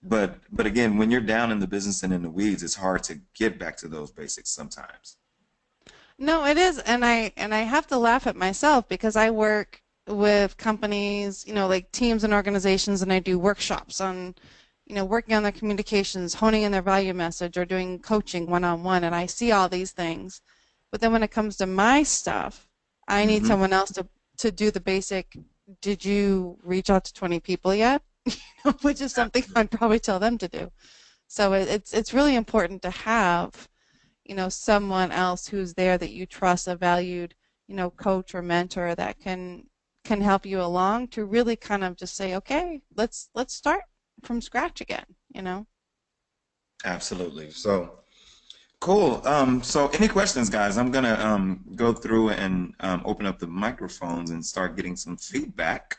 But again, when you're down in the business and in the weeds, it's hard to get back to those basics sometimes. No, it is, and I have to laugh at myself because I work with companies, like teams and organizations, and I do workshops on, working on their communications, honing in their value message, or doing coaching one-on-one, and I see all these things. But then when it comes to my stuff, I need Hmm. someone else to do the basic, did you reach out to 20 people yet? Which is something I'd probably tell them to do. So it's really important to have someone else who's there that you trust, a valued, coach or mentor that can help you along to really kind of just say, okay, let's start from scratch again. Absolutely. So cool. So any questions, guys? I'm gonna go through and open up the microphones and start getting some feedback.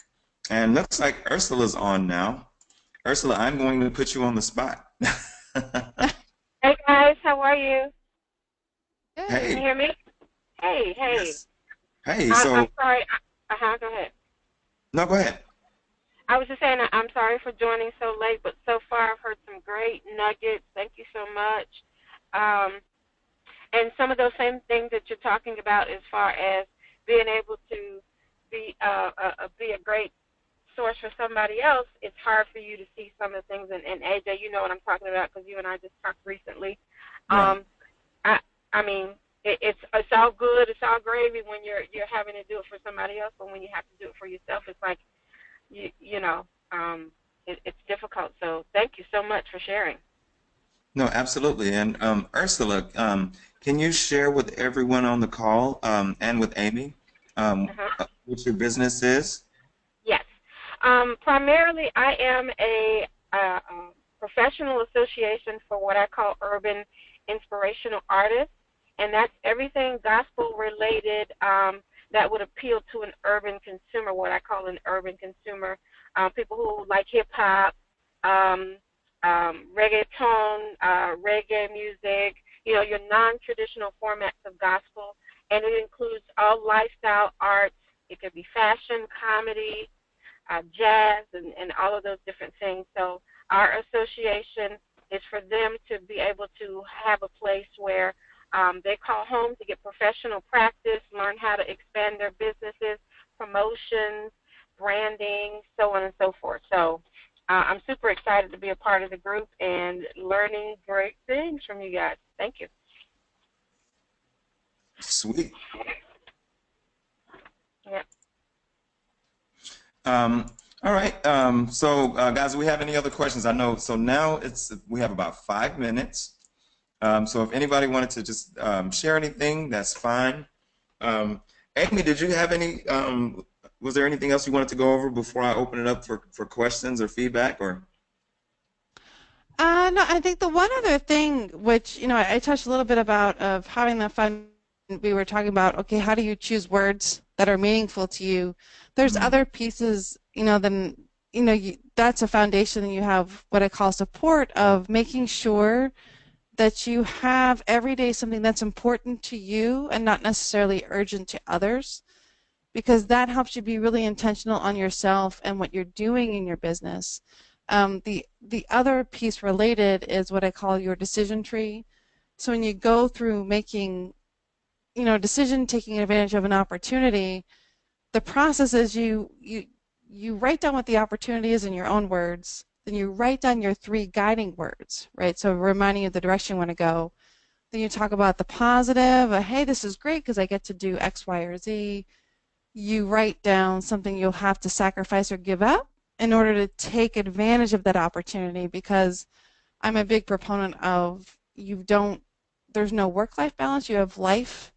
And looks like Ursula's on now. Ursula, I'm going to put you on the spot. Hey guys, how are you? Can you Good. Hey. hear me? Hey, hey. Yes. Hey. I'm So sorry. Go ahead. no, go ahead. I was just saying I'm sorry for joining so late, but so far I've heard some great nuggets. Thank you so much. Um, and some of those same things that you're talking about as far as being able to be a great source for somebody else, it's hard for you to see some of the things. And AJ, you know what I'm talking about because you and I just talked recently. Right. Um, I I mean, it's all good, it's all gravy when you're having to do it for somebody else, but when you have to do it for yourself, it's like you know, it's difficult. So thank you so much for sharing. No, absolutely. And Ursula, can you share with everyone on the call and with Amy Uh-huh. what your business is? Yes. Primarily, I am a professional association for what I call urban inspirational artists, and that's everything gospel related that would appeal to an urban consumer, what I call an urban consumer. People who like hip hop, um, reggaeton, reggae music, your non traditional formats of gospel, and it includes all lifestyle arts. It could be fashion, comedy, jazz, and all of those different things. So our association is for them to be able to have a place where they call home to get professional practice, learn how to expand their businesses, promotions, branding, so on and so forth. So I'm super excited to be a part of the group and learning great things from you guys. Thank you. Sweet. Yeah. Um, all right. So, guys, do we have any other questions? I know. So now we have about 5 minutes. So if anybody wanted to just share anything, that's fine. Amy, did you have any? Was there anything else you wanted to go over before I open it up for questions or feedback? Or No, I think the one other thing, which I touched a little bit about, of having the fun. We were talking about, okay, how do you choose words that are meaningful to you? There's mm, other pieces, then that's a foundation. You have what I call support of making sure that you have every day something that's important to you and not necessarily urgent to others, because that helps you be really intentional on yourself and what you're doing in your business. The other piece related is what I call your decision tree. So when you go through making decision, taking advantage of an opportunity, the process is you write down what the opportunity is in your own words, then you write down your three guiding words, right? So reminding you of the direction you want to go. Then you talk about the positive, hey, this is great because I get to do X, Y, or Z. You write down something you'll have to sacrifice or give up in order to take advantage of that opportunity, because I'm a big proponent of there's no work-life balance, you have life,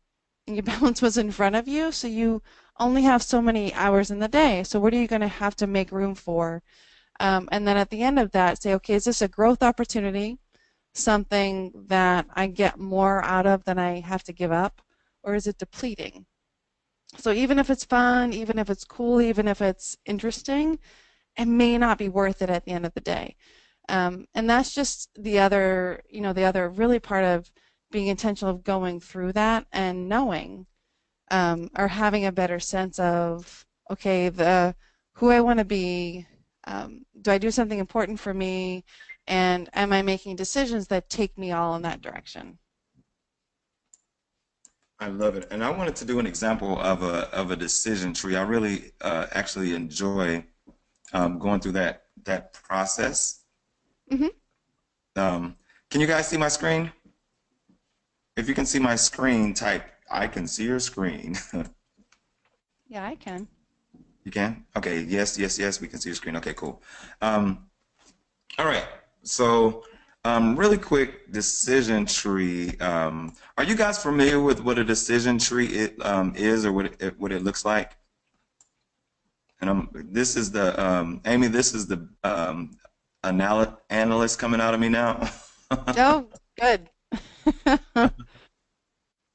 and your balance was in front of you, so you only have so many hours in the day. So what are you going to have to make room for? And then at the end of that, say, okay, is this a growth opportunity, something that I get more out of than I have to give up, or is it depleting? So even if it's fun, even if it's cool, even if it's interesting, it may not be worth it at the end of the day. And that's just the other, the other really part of being intentional of going through that and knowing, or having a better sense of, okay, who I want to be, do I do something important for me, and am I making decisions that take me all in that direction? I love it, and I wanted to do an example of a decision tree. I really actually enjoy going through that process. Hmm. Can you guys see my screen? If you can see my screen, type "I can see your screen." Yeah, I can. You can? Okay. Yes, yes, yes. We can see your screen. Okay, cool. All right. So, really quick decision tree. Are you guys familiar with what a decision tree is, or what it looks like? And this is the Amy. This is the analyst coming out of me now. Oh, good.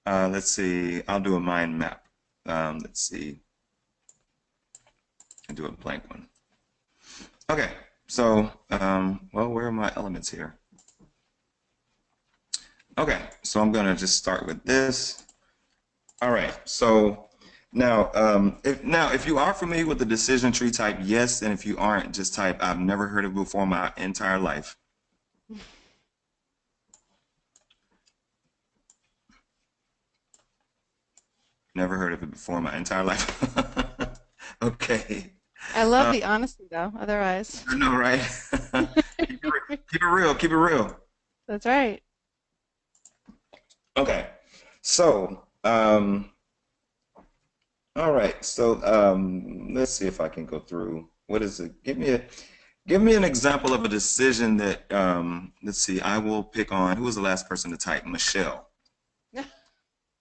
Let's see. I'll do a mind map. Let's see. I'll do a blank one. Okay. So, well, where are my elements here? Okay. So I'm gonna just start with this. All right. So now, if you are familiar with the decision tree, type yes, and if you aren't, just type I've never heard of it before in my entire life. Never heard of it before in my entire life. Okay. I love the honesty, though. Otherwise, I know, right? Keep it real. Keep it real. that's right. Okay. So, all right. So, let's see if I can go through. What is it? Give me an example of a decision that, let's see. I will pick on, who was the last person to type? Michelle.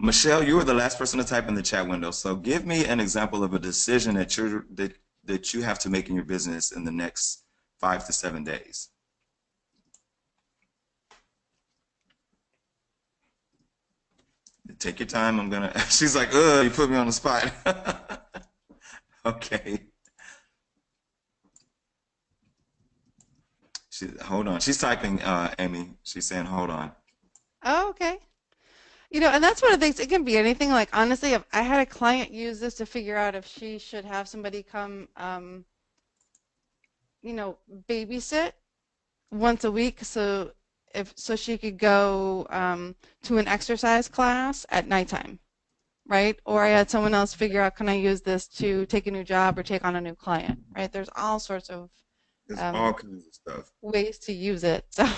Michelle, you were the last person to type in the chat window. So give me an example of a decision that you have to make in your business in the next 5 to 7 days. Take your time. I'm gonna. She's like, ugh, you put me on the spot. Okay. Hold on. She's typing, Amy. She's saying, hold on. Oh, okay. And that's one of the things. It can be anything. Like, honestly, if I had a client use this to figure out if she should have somebody come, babysit once a week, so she could go to an exercise class at nighttime, right? Or I had someone else figure out, can I use this to take a new job or take on a new client, right? There's all sorts of There's all kinds of stuff. ways to use it. So.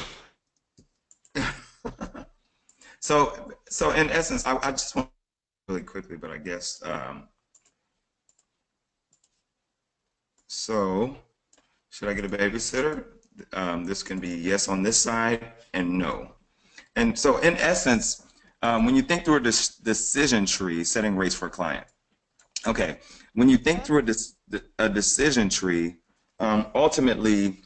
So in essence, I just want really quickly, but I guess so. Should I get a babysitter? This can be yes on this side and no. And so in essence, when you think through a decision tree, setting rates for a client. Okay, when you think through a decision tree, ultimately,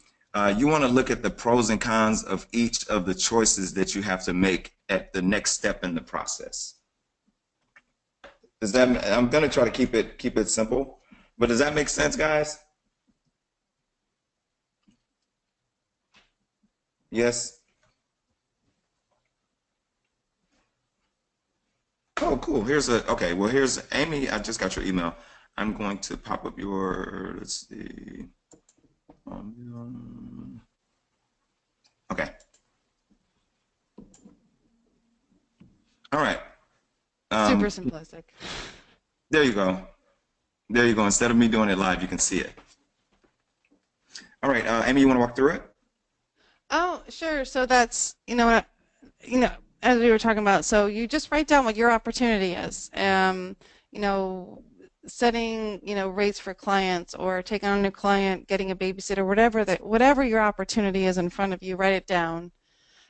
you want to look at the pros and cons of each of the choices that you have to make at the next step in the process. I'm going to try to keep it simple, but does that make sense, guys? Yes? Oh, cool. Okay, well, here's Amy. I just got your email. I'm going to pop up let's see. Okay. All right. Super simplistic. There you go. There you go. Instead of me doing it live, you can see it. All right, Amy, you want to walk through it? Oh, sure. So that's, as we were talking about, so you just write down what your opportunity is. Setting, rates for clients or taking on a new client, getting a babysitter, whatever your opportunity is in front of you, write it down.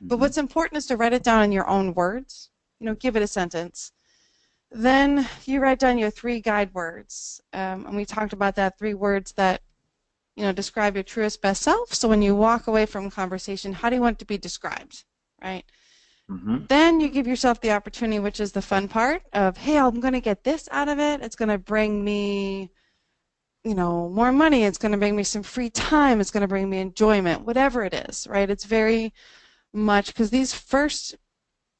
But what's important is to write it down in your own words. Give it a sentence. Then you write down your 3 guide words. And we talked about that, 3 words that, describe your truest best self. So when you walk away from conversation, how do you want it to be described, right? Then you give yourself the opportunity, which is the fun part of, hey, I'm going to get this out of it. It's going to bring me, more money, it's going to bring me some free time, it's going to bring me enjoyment, whatever it is, right? It's very much because these first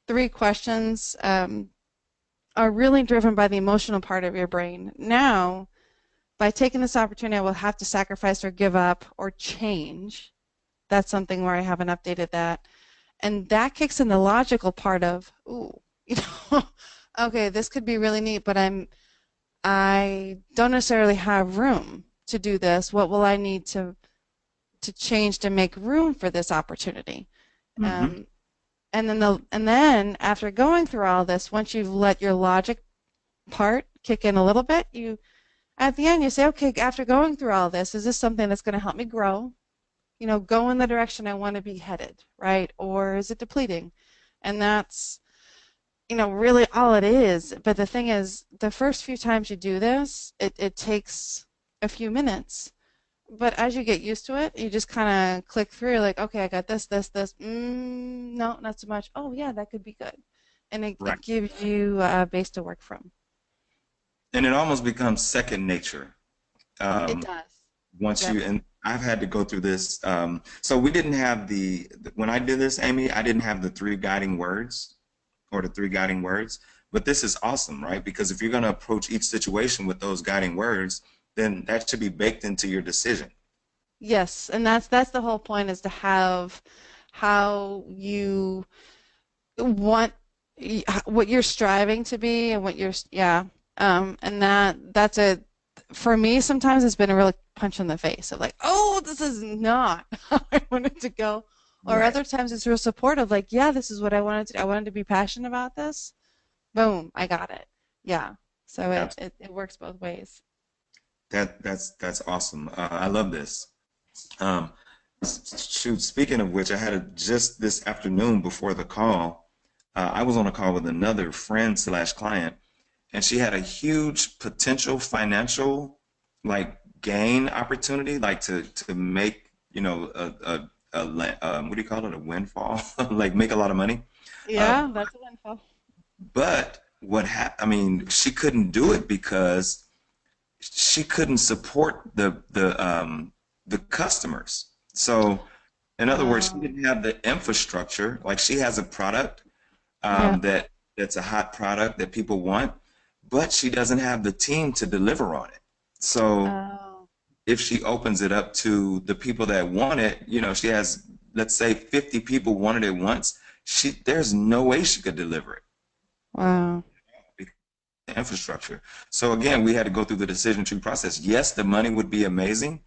three questions are really driven by the emotional part of your brain. Now, by taking this opportunity, I will have to sacrifice or give up or change. That's something where I haven't updated that. And that kicks in the logical part of, ooh, okay, this could be really neat, but I don't necessarily have room to do this. What will I need to change to make room for this opportunity? Mm-hmm. And then after going through all this, once you've let your logic part kick in a little bit, at the end you say, okay, after going through all this, is this something that's going to help me grow? Go in the direction I want to be headed, right? Or is it depleting? And that's, really all it is. But the thing is, the first few times you do this, it takes a few minutes. But as you get used to it, you just kind of click through, like, okay, I got this, this, this. No, not so much. Oh, yeah, that could be good. And it Right. gives you a base to work from. And it almost becomes second nature. It does. Once Yep. and I've had to go through this. So we didn't have when I did this, Amy, I didn't have the three guiding words or the three guiding words. But this is awesome, right? Because if you're going to approach each situation with those guiding words, then that should be baked into your decision. Yes, and that's the whole point, is to have how you want what you're striving to be and what you're and that's for me sometimes it's been a real punch in the face of like, oh, this is not how I wanted to go, or Right. other times it's real supportive, like, yeah, this is what I wanted to. I wanted to be passionate about this. Boom, I got it. Yeah, so it works both ways. That's awesome. I love this. Um, Shoot, speaking of which, I had just this afternoon before the call, I was on a call with another friend slash client, and she had a huge potential financial like gain opportunity, like to make, what do you call it, a windfall, like make a lot of money. Yeah, that's a windfall. But what happened? I mean, she couldn't do it because she couldn't support the customers. So, in other words, she didn't have the infrastructure. Like she has a product Yeah. that's a hot product that people want, but she doesn't have the team to deliver on it. So, Oh, if she opens it up to the people that want it, she has, let's say, 50 people wanted it once. There's no way she could deliver it. wow. Infrastructure. So again, we had to go through the decision tree process. Yes, the money would be amazing,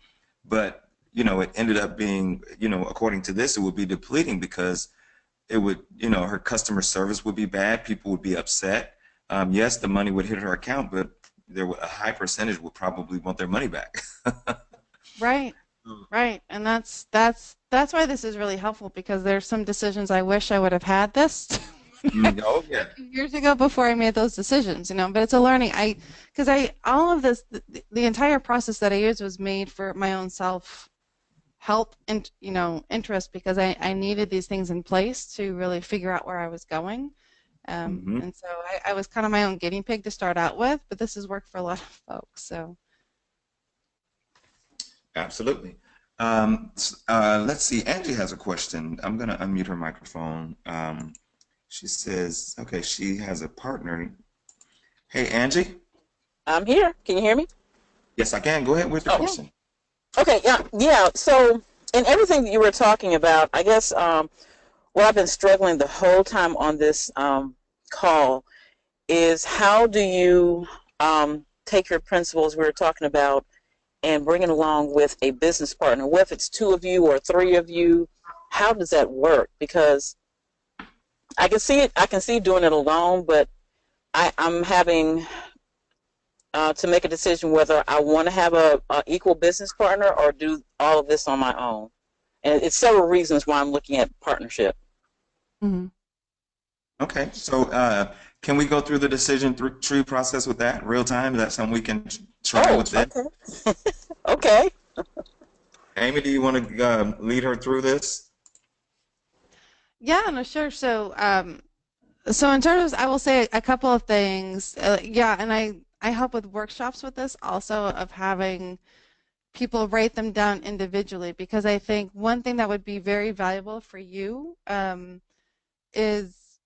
but it ended up being, according to this, it would be depleting because it would, her customer service would be bad. People would be upset. Yes, the money would hit her account, but a high percentage would probably want their money back. Right. Right. And that's why this is really helpful, because there's some decisions I wish I would have had this Oh yeah. years ago before I made those decisions, but it's a learning. All of this, the entire process that I used was made for my own self help and, interest, because I needed these things in place to really figure out where I was going. Hmm. And so I was kind of my own guinea pig to start out with, but this has worked for a lot of folks. So Absolutely. Let's see. Angie has a question. I'm gonna unmute her microphone. She says, okay, she has a partner. Hey, Angie. I'm here. Can you hear me? Yes, I can. Go ahead with your Oh, question. okay. Yeah. Yeah. So, in everything that you were talking about, I guess what I've been struggling the whole time on this call is how do you take your principles we were talking about and bring it along with a business partner? What if it's two of you or three of you? How does that work? Because I can see it. I can see doing it alone, but I'm having to make a decision whether I want to have a equal business partner or do all of this on my own. And it's several reasons why I'm looking at partnership. mhm. Okay, so can we go through the decision tree process with that real time? Is that something we can try Oh, with that? okay. Okay. Amy, do you want to lead her through this? Yeah, no, sure. So in terms of, I will say a couple of things. Yeah, and I help with workshops with this also of having people write them down individually because I think one thing that would be very valuable for you is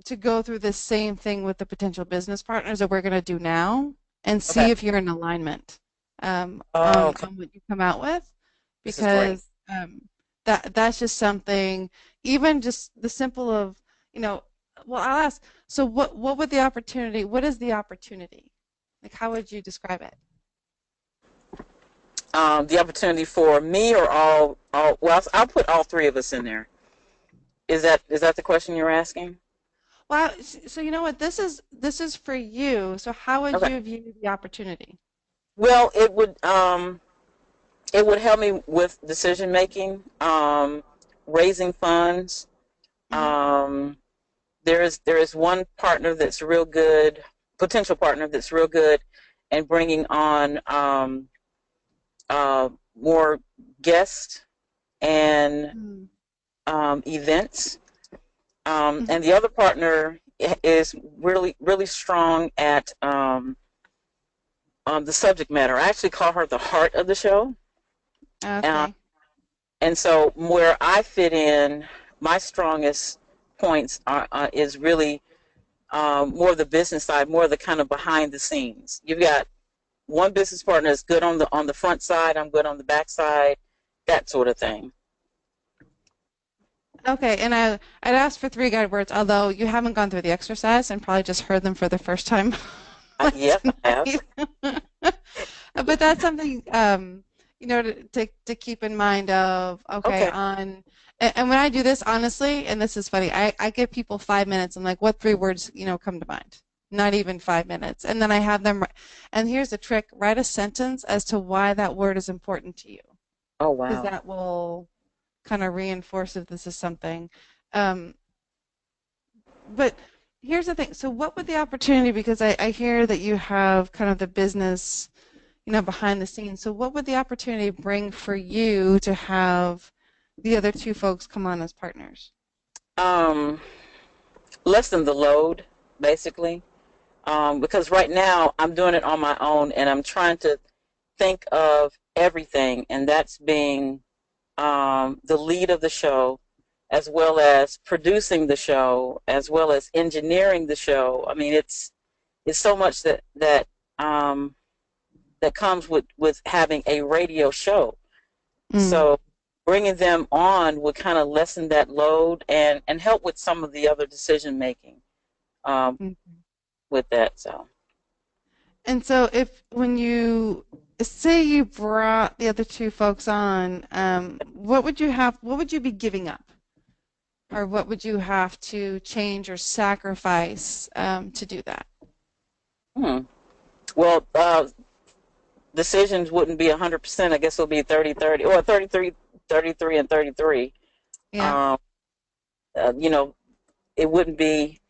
to go through the same thing with the potential business partners that we're going to do now and Okay. see if you're in alignment Oh, okay. on what you come out with This is great. because that's just something even just the simple of well I'll ask so what would the opportunity what is the opportunity like how would you describe it? The opportunity for me or all well, I'll put all three of us in there. Is that the question you're asking? Well, so you know what this is for you. So how would Okay. you view the opportunity? Well, it would help me with decision making, raising funds. Hmm. Um, there is one partner that's real good, potential partner that's real good, and bringing on more guests and Mm-hmm. events. And the other partner is really really strong at the subject matter. I actually call her the heart of the show. Uh, Okay. and so where I fit in, my strongest points is really more of the business side, more of the kind of behind the scenes. You've got one business partner that's good on the front side. I'm good on the back side, that sort of thing. Okay, and I'd ask for three guide words, although you haven't gone through the exercise and probably just heard them for the first time Yes, I have. tonight. But that's something to keep in mind of okay Okay. on and when I do this honestly, and this is funny, I give people 5 minutes. I'm like, what three words come to mind? Not even 5 minutes, and then I have them. And here's the trick: write a sentence as to why that word is important to you, Oh because wow. that will kind of reinforce if this is something. Um, but here's the thing. So what would the opportunity, because I hear that you have kind of the business, behind the scenes. So what would the opportunity bring for you to have the other two folks come on as partners? Um, Lessen the load, basically. Because right now I'm doing it on my own, and I'm trying to think of everything, and that's being the lead of the show, as well as producing the show, as well as engineering the show. I mean, it's so much um, that comes with having a radio show. Mm. So bringing them on would kind of lessen that load and help with some of the other decision making um, Mm. with that. So And so if when you say you brought the other two folks on, what would you be giving up? Or what would you have to change or sacrifice to do that? hmm. Well, decisions wouldn't be 100%. I guess it'll be 30-30 or 33 and 33. Yeah. Um, you know, it wouldn't be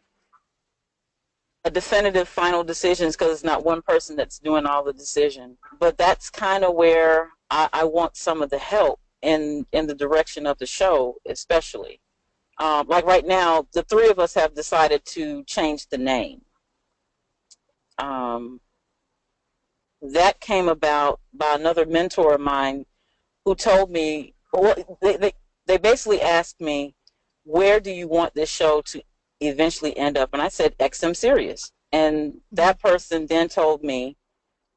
a definitive final decisions because it's not one person that's doing all the decision. But that's kind of where I want some of the help in the direction of the show, especially. Like right now, the three of us have decided to change the name. Um, that came about by another mentor of mine who told me, well, they basically asked me, where do you want this show to eventually end up? And I said, XM Sirius. And Mhm. that person then told me,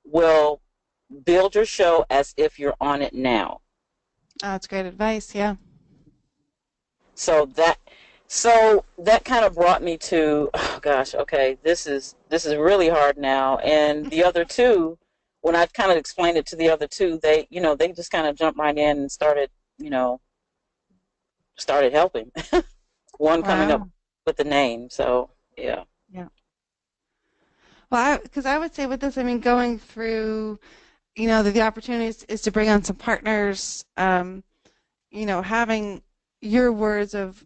well, build your show as if you're on it now. Oh, that's great advice. Yeah. So that so that kind of brought me to, oh gosh, okay, this is really hard now. And the other two, when I kind of explained it to the other two, they just kind of jumped right in and you know, started helping. One coming up Wow. with the name. So yeah. Yeah. Well, because I would say with this, I mean, going through, the opportunities is to bring on some partners, having your words of,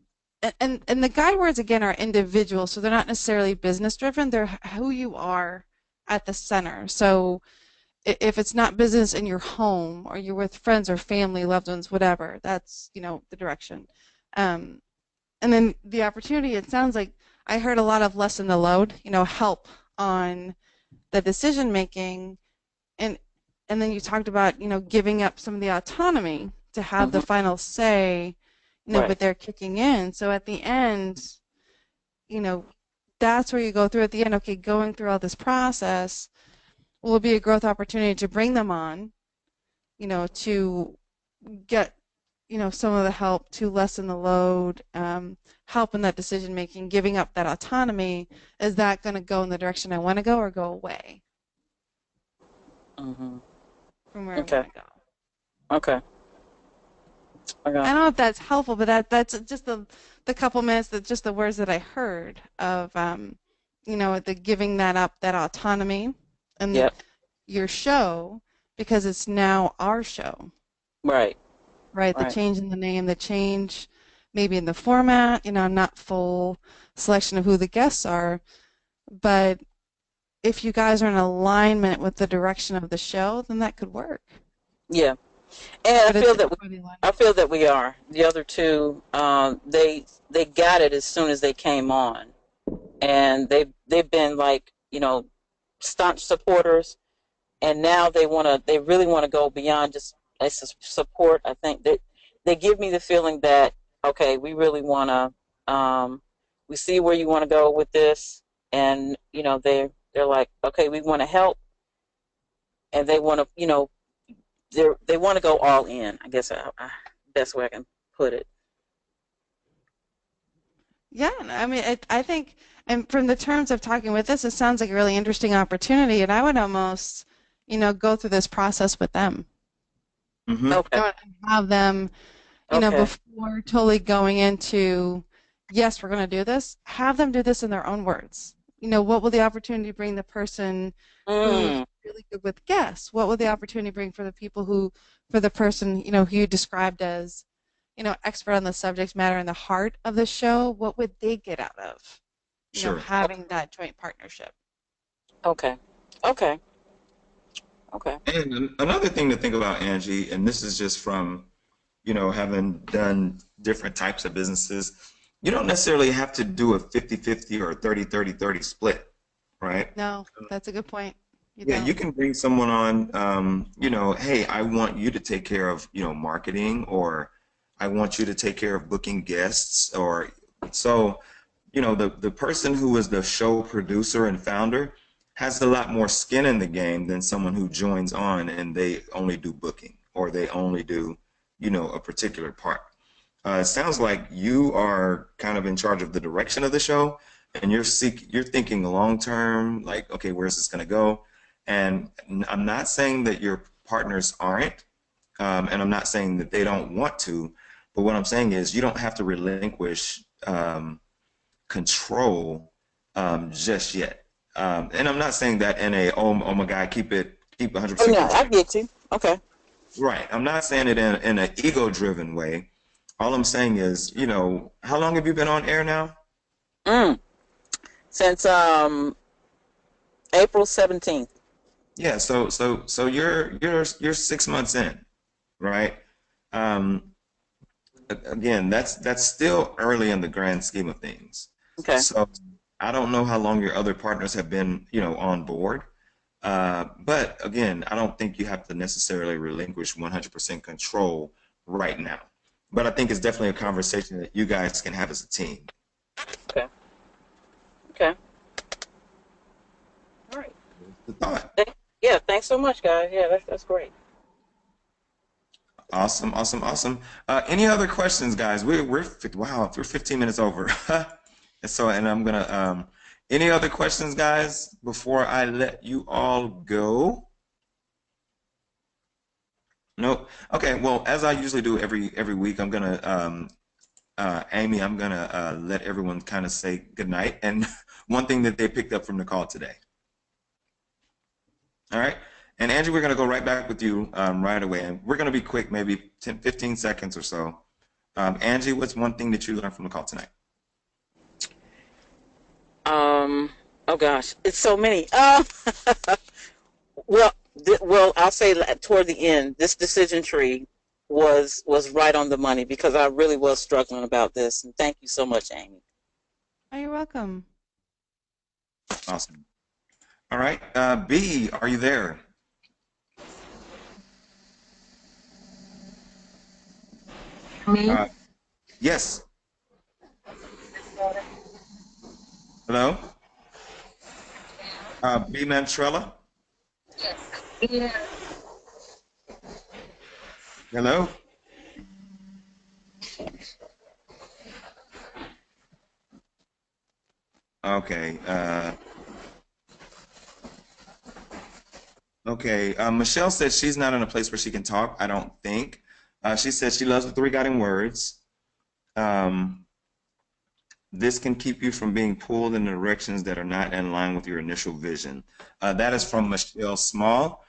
and the guide words again are individual, so they're not necessarily business driven. They're who you are at the center. So if it's not business in your home or you're with friends or family, loved ones, whatever, that's, the direction. Um, and then the opportunity, it sounds like I heard a lot of lessen the load, help on the decision making, and then you talked about, giving up some of the autonomy to have the final say, Right. but they're kicking in. So at the end, that's where you go through at the end. Okay, going through all this process will be a growth opportunity to bring them on, to get, some of the help to lessen the load, help in that decision making, giving up that autonomy. Is that going to go in the direction I want to go or go away Mm-hmm. from where I Okay. want to go? Okay. I don't know if that's helpful, but that's just the couple minutes, just the words that I heard of, the giving that up, that autonomy, and Yep. your show, because it's now our show. Right. Right, the Right. change in the name, the change maybe in the format, not full selection of who the guests are, but if you guys are in alignment with the direction of the show, then that could work. Yeah. And But I it's feel that for the alignment. I feel that we are. The other two, they got it as soon as they came on, and they've been like, staunch supporters, and now they really want to go beyond just as support. I think that they give me the feeling that, okay, we really want to, we see where you want to go with this, and they're like, okay, we want to help, and they want to, they want to go all in. I guess best way I can put it. Yeah, I mean, I think, and from the terms of talking with this, it sounds like a really interesting opportunity, and I would almost, go through this process with them. Mm-hmm. Okay. Have them, Okay. before totally going into, yes, we're going to do this, have them do this in their own words. What will the opportunity bring the person who's really good with guests? What will the opportunity bring for the people for the person, who you described as, expert on the subject matter and the heart of the show? What would they get out of, Sure. having that joint partnership? Okay. Okay. Okay. And another thing to think about, Angie, and this is just from, having done different types of businesses, you don't necessarily have to do a 50-50 or a 30-30-30 split, right? No, that's a good point. You can bring someone on, hey, I want you to take care of, marketing, or I want you to take care of booking guests, or so, the person who is the show producer and founder has a lot more skin in the game than someone who joins on and they only do booking, or they only do, a particular part. It sounds like you are kind of in charge of the direction of the show, and you're thinking long term, like, okay, where's this going to go? And I'm not saying that your partners aren't, and I'm not saying that they don't want to, but what I'm saying is you don't have to relinquish control just yet. And I'm not saying that in a oh my God, keep 100%. Oh yeah, I get you. Okay. Right. I'm not saying it in an ego-driven way. All I'm saying is, how long have you been on air now? Since April 17th. Yeah. So you're 6 months in, right? Again, that's still early in the grand scheme of things. Okay. So I don't know how long your other partners have been, on board. But again, I don't think you have to necessarily relinquish 100% control right now. But I think it's definitely a conversation that you guys can have as a team. Okay. Okay. All right. The thought. Yeah. Thanks so much, guys. Yeah, that's great. Awesome. Any other questions, guys? We're 15 minutes over. And I'm gonna any other questions, guys, before I let you all go? Nope. Okay. Well, as I usually do every week, I'm gonna Amy, I'm gonna let everyone kind of say goodnight and one thing that they picked up from the call today. All right. And Angie, we're going to go right back with you right away. And we're going to be quick, maybe 10, 15 seconds or so. Angie, what's one thing that you learned from the call tonight? Oh gosh, it's so many. Well, I'll say toward the end, this decision tree was right on the money, because I really was struggling about this. And thank you so much, Amy. Oh, you're welcome. Awesome. All right. B, are you there? Me? Uh, yes. Hello? B. Mantrella? Yeah. Hello? Okay. Okay. Michelle said she's not in a place where she can talk, I don't think. She said she loves the three guiding words. Um, this can keep you from being pulled in directions that are not in line with your initial vision. That is from Michelle Small.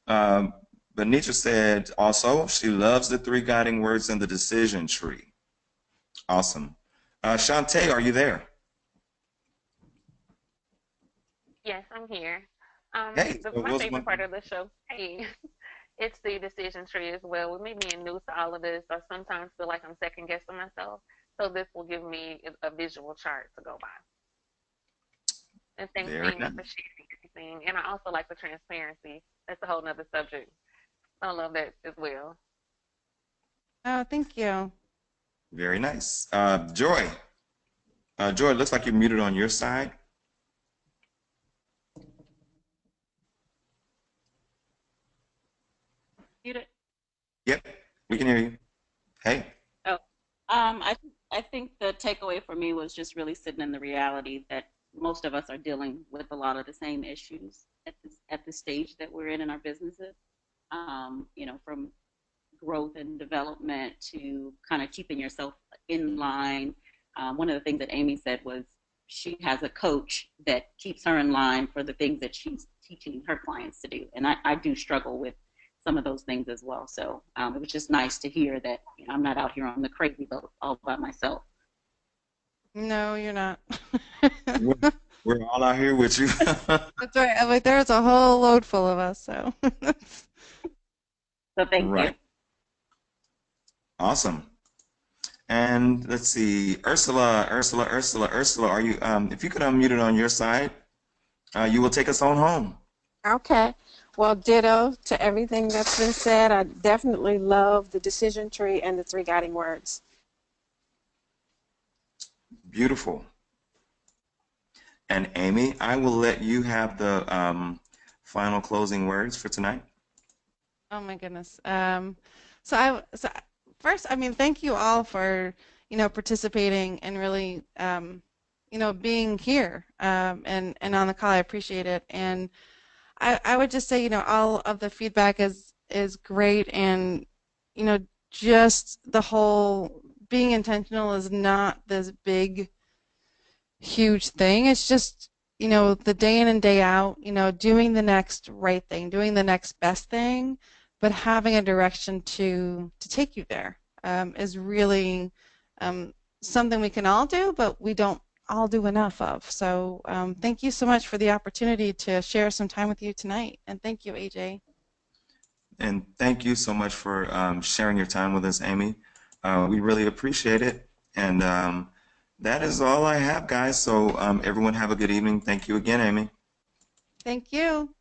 Um, Benitra said also she loves the three guiding words in the decision tree. Awesome. Shantae, are you there? Yes, I'm here. Hey, so My what's favorite one? part of the show, hey, it's the decision tree as well. With me being new to all of this, I sometimes feel like I'm second guessing myself. So this will give me a visual chart to go by. And thanks, Very Amy, nice. for sharing everything. And I also like the transparency. That's a whole nother subject. I love that as well. Oh, thank you. Very nice. Joy. Joy, it looks like you're muted on your side. Muted. Yep, we can hear you. Hey. Oh, I think the takeaway for me was just really sitting in the reality that most of us are dealing with a lot of the same issues at the stage that we're in our businesses. From growth and development to kind of keeping yourself in line. One of the things that Amy said was she has a coach that keeps her in line for the things that she's teaching her clients to do. And I do struggle with some of those things as well. So it was just nice to hear that I'm not out here on the crazy boat all by myself. No, you're not. We're, we're all out here with you. That's right. I'm like, there's a whole load full of us, so. So thank you. Right. Awesome. And let's see, Ursula, are you, if you could unmute it on your side, you will take us on home. Okay. Well, ditto to everything that's been said. I definitely love the decision tree and the three guiding words. Beautiful. And Amy, I will let you have the final closing words for tonight. Oh my goodness. So first, I mean, thank you all for, participating and really, being here, and on the call. I appreciate it. And I would just say, all of the feedback is great, and, just the whole being intentional is not this big, huge thing. It's just, the day in and day out, doing the next right thing, doing the next best thing, but having a direction to take you there, is really, something we can all do, but we don't all do enough of. So thank you so much for the opportunity to share some time with you tonight. And thank you, AJ. And thank you so much for sharing your time with us, Amy. We really appreciate it. And that is all I have, guys. So everyone have a good evening. Thank you again, Amy. Thank you.